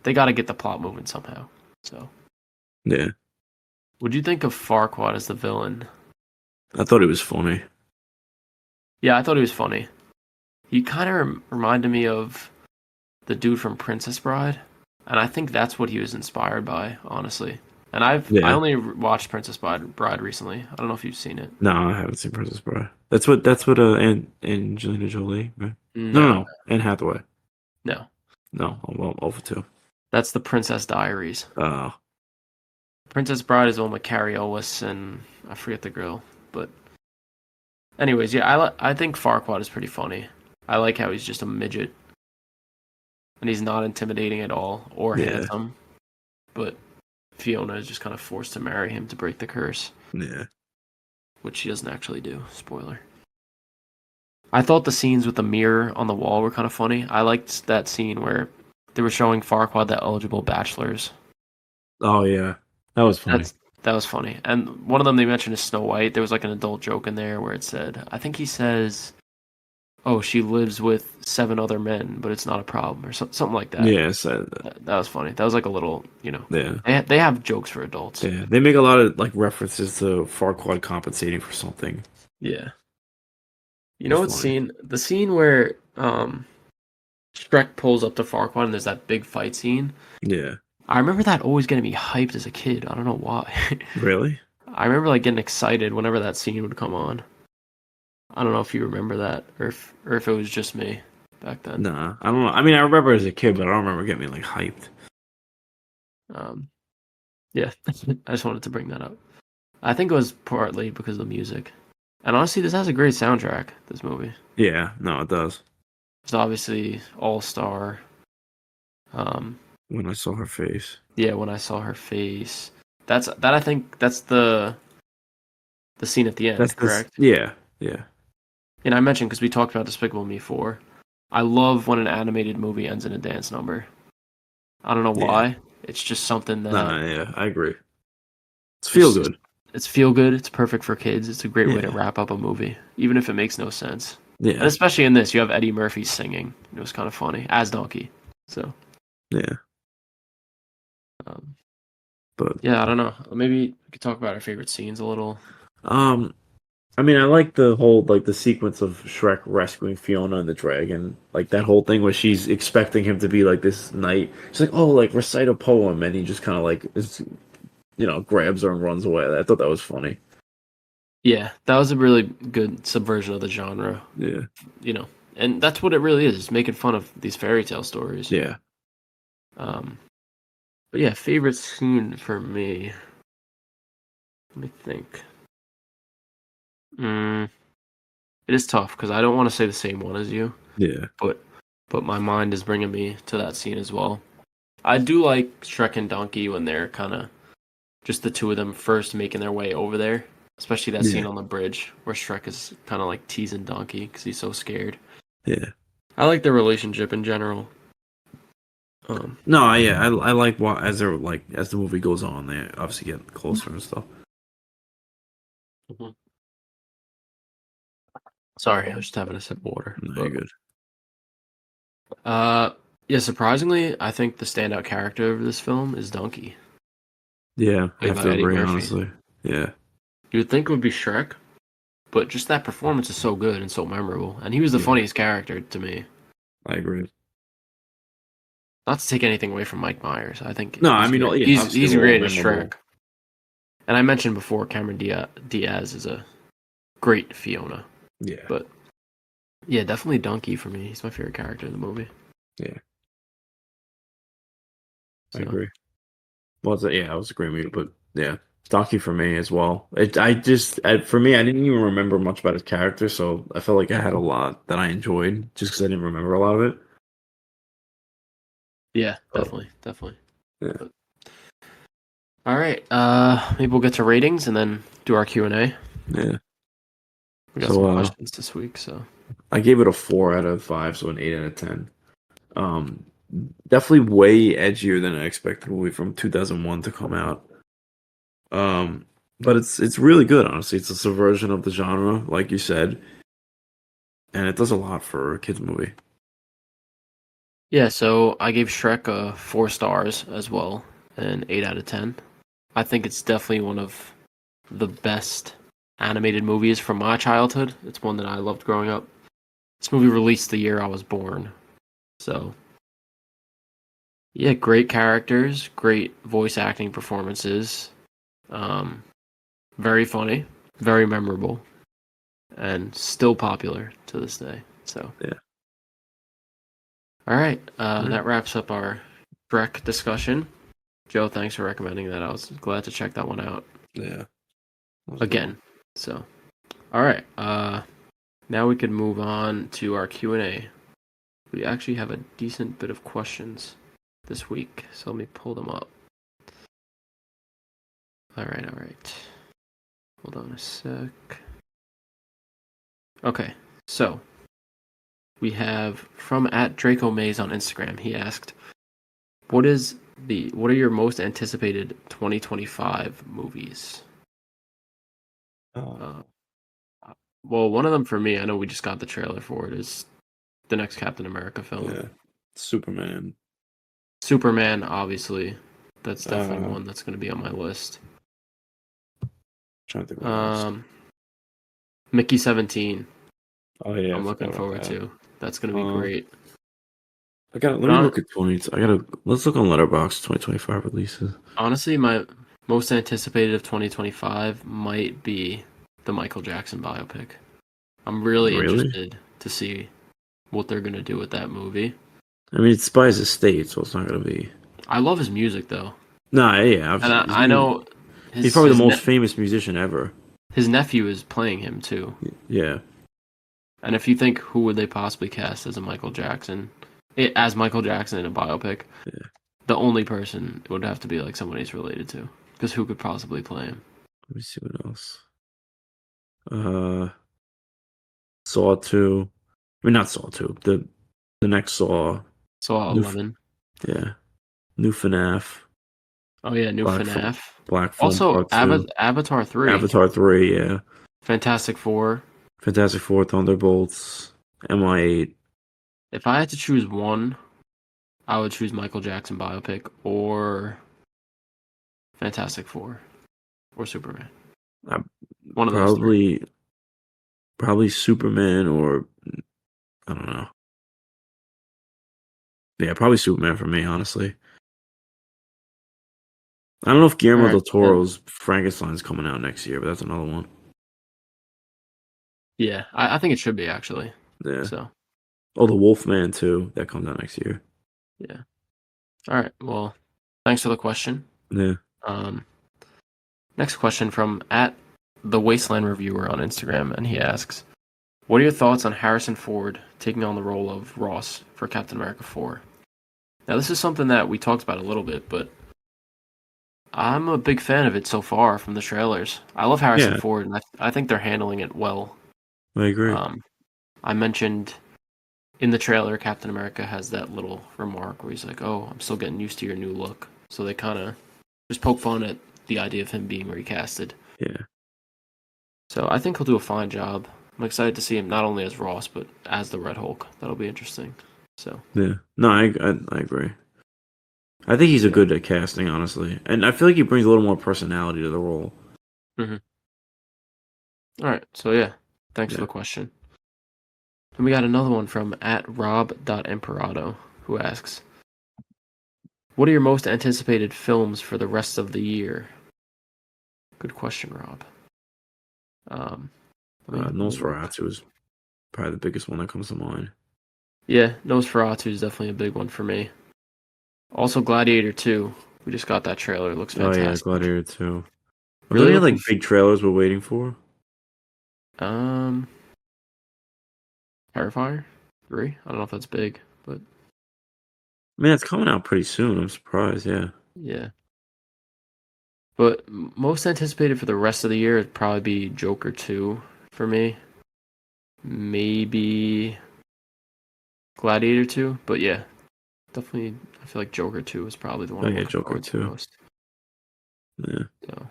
they got to get the plot moving somehow. So yeah. What'd you think of Farquaad as the villain? I thought he was funny. Yeah, I thought he was funny. He kind of reminded me of the dude from Princess Bride, and I think that's what he was inspired by, honestly. And I only watched Princess Bride recently. I don't know if you've seen it. No, I haven't seen Princess Bride. That's what Angelina Jolie, right? No, Anne Hathaway. No. No, I'm over 2. That's the Princess Diaries. Oh. Princess Bride is the one with Carrie Ellis and I forget the girl, but anyways, yeah, I think Farquaad is pretty funny. I like how he's just a midget and he's not intimidating at all or Yeah, handsome, but Fiona is just kind of forced to marry him to break the curse, yeah, which she doesn't actually do. Spoiler. I thought the scenes with the mirror on the wall were kind of funny. I liked that scene where they were showing Farquaad the eligible bachelors. oh yeah, that was funny. That's that was funny. And one of them they mentioned is Snow White. There was like an adult joke in there where it said, I think he says, "Oh, she lives with 7 other men, but it's not a problem," or something like that. Yeah, so, That was funny. That was like a little, yeah, they have jokes for adults. yeah, they make a lot of like references to Farquaad compensating for something. Yeah. You know It's what funny. scene? The scene where Shrek pulls up to Farquaad and there's that big fight scene. Yeah, I remember that always getting me hyped as a kid. I don't know why. really? I remember like getting excited whenever that scene would come on. I don't know if you remember that or if it was just me back then. Nah, I don't know. I mean, I remember as a kid, but I don't remember getting me like hyped. Um, yeah, I just wanted to bring that up. I think it was partly because of the music. And honestly, this has a great soundtrack, this movie. Yeah, no, it does. It's obviously all-star. Um, When I saw her face. yeah, when I saw her face. I think that's the scene at the That's end, this. correct? Yeah, yeah, And I mentioned because we talked about Despicable Me 4. I love when an animated movie ends in a dance number. I don't know yeah. why. It's just something that No, yeah, I agree. It's feel it's just good. it's feel good. It's perfect for kids. It's a great way to Yeah, wrap up a movie, even if it makes no sense. And yeah, especially in this, you have Eddie Murphy singing. It was kind of funny as Donkey. So, yeah. um, But yeah, I don't know. Maybe we could talk about our favorite scenes a little. um, I mean, I like the whole like the sequence of Shrek rescuing Fiona and the dragon, like that whole thing where she's expecting him to be like this knight. She's like, "Oh, like recite a poem," and he just kind of like grabs her and runs away. I thought that was funny. Yeah, that was a really good subversion of the genre. Yeah, You know, and that's what it really is. It's making fun of these fairy tale stories. yeah, Um, but yeah, favorite scene for me. Let me think. Mm, it is tough because I don't want to say the same one as you, yeah, but my mind is bringing me to that scene as well. I do like Shrek and Donkey when they're kind of just the two of them first making their way over there, especially that yeah, scene on the bridge where Shrek is kind of like teasing Donkey because he's so scared. yeah. I like their relationship in general. No, yeah, I like what as they're like as the movie goes on, they obviously get closer and stuff. Mhm. Sorry, I was just having a sip of water. No, you're But, good. uh, yeah, surprisingly, I think the standout character of this film is Donkey, Yeah, I played have by to Eddie agree, Murphy. honestly. Yeah, You would think it would be Shrek, but just that performance is so good and so memorable, and he was the yeah, funniest character to me. I agree. Not to take anything away from Mike Myers, I think No, I he's mean, great. yeah, obviously He's they're all great as memorable. Shrek. And I mentioned before, Cameron Diaz is a great Fiona, Yeah, but yeah, definitely Donkey for me. He's my favorite character in the movie. yeah, I So agree. Well, yeah, I was agreeing with you, but yeah, Donkey for me as well. For me, I didn't even remember much about his character, so I felt like I had a lot that I enjoyed just because I didn't remember a lot of it. yeah, So, definitely. yeah, But, all right, maybe we'll get to ratings and then do our Q&A. yeah. We got So, some questions this week, so I gave it a 4 out of 5, so an 8 out of 10. Um, Definitely way edgier than I expected a movie from 2001 to come out. Um, but it's really good, honestly. It's a subversion of the genre, like you said, and it does a lot for a kids movie. yeah. So I gave Shrek 4 stars as well, an 8 out of 10. I think it's definitely one of the best animated movies from my childhood. It's one that I loved growing up. This movie released the year I was born. So, yeah, great characters, great voice acting performances. Um, very funny, very memorable, and still popular to this day. So, Yeah. all right, All right. that wraps up our Shrek discussion. Joe, thanks for recommending that. I was glad to check that one out Yeah. again. So, all right. Now we can move on to our Q&A. We actually have a decent bit of questions this week, so let me pull them up. All right. Hold on a sec. Okay, so we have from @DracoMaze on Instagram. He asked, "What are your most anticipated 2025 movies?" Uh, well, one of them for me, I know we just got the trailer for it, is the next Captain America film. Yeah. Superman. Superman, obviously. That's definitely one that's going to be on my list. Trying to think what else. Mickey 17. Oh yeah, I'm looking forward to. That's going to be great. Let me look at let's look on Letterboxd 2025 releases. Honestly, my most anticipated of 2025 might be the Michael Jackson biopic. I'm really interested to see what they're going to do with that movie. I mean, it's by his estate, so it's not going to be... I love his music, though. Nah, yeah. And I know... He's probably the most famous musician ever. His nephew is playing him, too. Yeah. And if you think, who would they possibly cast as Michael Jackson in a biopic? Yeah. The only person would have to be like somebody he's related to. Because who could possibly play him? Let me see what else. Saw 2. I mean, not Saw 2. The next Saw. Saw 11. Yeah. New FNAF. Oh, yeah, new FNAF. Black Phone also, Part 2. Avatar 3. Avatar 3, yeah. Fantastic Four. Thunderbolts. MI8. If I had to choose one, I would choose Michael Jackson biopic or Fantastic Four or Superman. One of those three. Probably Superman or... I don't know. Yeah, probably Superman for me, honestly. I don't know if Guillermo del Toro's Frankenstein's coming out next year, but that's another one. Yeah, I think it should be, actually. Yeah. So. Oh, The Wolfman, too. That comes out next year. Yeah. All right. Well, thanks for the question. Yeah. Next question from @The Wasteland Reviewer on Instagram, and he asks, "What are your thoughts on Harrison Ford taking on the role of Ross for Captain America 4?" Now, this is something that we talked about a little bit, but I'm a big fan of it so far from the trailers. I love Harrison Ford, and I think they're handling it well. I agree. I mentioned in the trailer, Captain America has that little remark where he's like, "Oh, I'm still getting used to your new look." So they kind of just poke fun at the idea of him being recasted. Yeah. So I think he'll do a fine job. I'm excited to see him not only as Ross, but as the Red Hulk. That'll be interesting. So yeah, no, I agree. I think he's a good at casting, honestly, and I feel like he brings a little more personality to the role. Mm-hmm. All right, so yeah, thanks for the question. And we got another one from @rob.emperado, who asks, "What are your most anticipated films for the rest of the year?" Good question, Rob. Nosferatu is probably the biggest one that comes to mind. Yeah, Nosferatu is definitely a big one for me. Also, Gladiator II. We just got that trailer. It looks fantastic. Oh yeah, Gladiator II. Are there any like big trailers we're waiting for? Terrifier 3. I don't know if that's big, but man, it's coming out pretty soon. I'm surprised. Yeah. Yeah. But most anticipated for the rest of the year would probably be Joker 2 for me. Maybe Gladiator 2, but yeah, definitely. I feel like Joker 2 is probably the one. Oh yeah, Joker 2. Most. Yeah. So.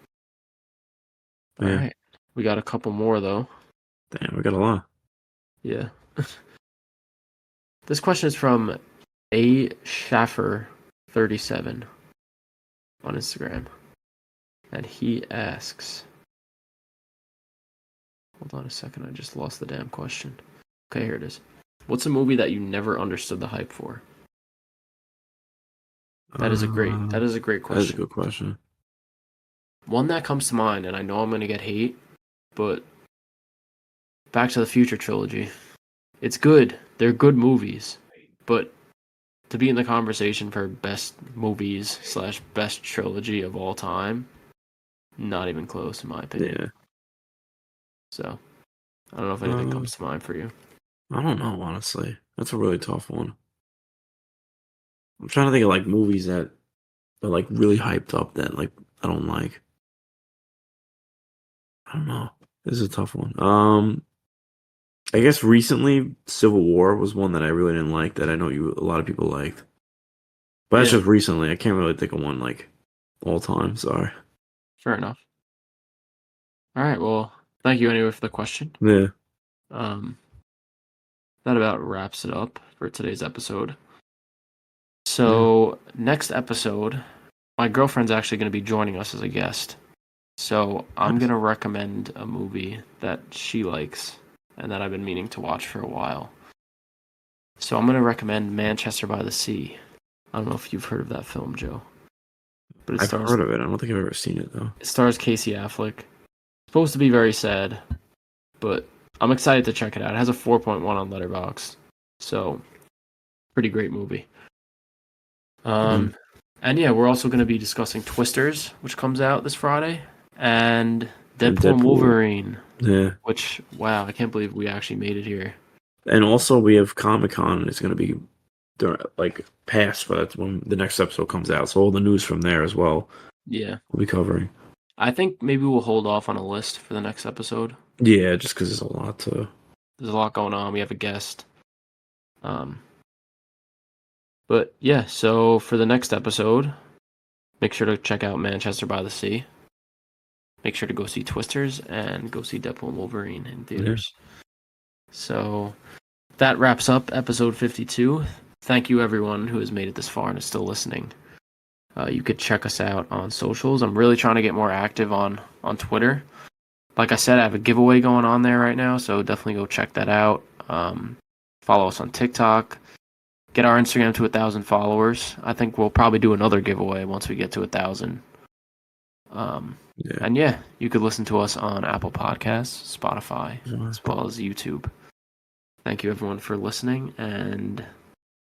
All right, we got a couple more though. Damn, we got a lot. Yeah. This question is from A Schaffer 37 on Instagram, and he asks. Hold on a second, I just lost the damn question. Okay, here it is. What's a movie that you never understood the hype for? That is a great question. That is a good question. One that comes to mind, and I know I'm going to get hate, but Back to the Future trilogy. It's good. They're good movies, but to be in the conversation for best movies / best trilogy of all time, not even close in my opinion. Yeah. So I don't know if anything comes to mind for you. I don't know, honestly. That's a really tough one. I'm trying to think of like movies that are like really hyped up that like I don't like. I don't know. This is a tough one. I guess recently Civil War was one that I really didn't like that I know a lot of people liked. But that's Yeah. just recently. I can't really think of one like all time. Sorry. Fair enough. All right. Well, thank you anyway for the question. Yeah. That about wraps it up for today's episode. So next episode, my girlfriend's actually going to be joining us as a guest. So I'm going to recommend a movie that she likes and that I've been meaning to watch for a while. So I'm going to recommend Manchester by the Sea. I don't know if you've heard of that film, Joe. But I've heard of it. I don't think I've ever seen it though. It stars Casey Affleck. It's supposed to be very sad, but I'm excited to check it out. It has a 4.1 on Letterboxd. So, pretty great movie. And yeah, we're also going to be discussing Twisters, which comes out this Friday, and Deadpool and Wolverine. Yeah. Which, wow, I can't believe we actually made it here. And also we have Comic-Con. It's going to be like past, but that's when the next episode comes out. So all the news from there as well. Yeah. We'll be covering. I think maybe we'll hold off on a list for the next episode. Yeah, just because there's a lot going on. We have a guest. But yeah, so for the next episode, make sure to check out Manchester by the Sea. Make sure to go see Twisters and go see Deadpool and Wolverine in theaters. Yeah. So that wraps up episode 52. Thank you everyone who has made it this far and is still listening. You could check us out on socials. I'm really trying to get more active on Twitter. Like I said, I have a giveaway going on there right now, so definitely go check that out. Follow us on TikTok. Get our Instagram to 1,000 followers. I think we'll probably do another giveaway once we get to 1,000. And yeah, you could listen to us on Apple Podcasts, Spotify, as well as YouTube. Thank you everyone for listening, and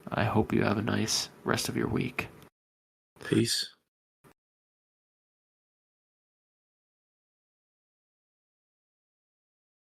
I hope you have a nice rest of your week. Peace.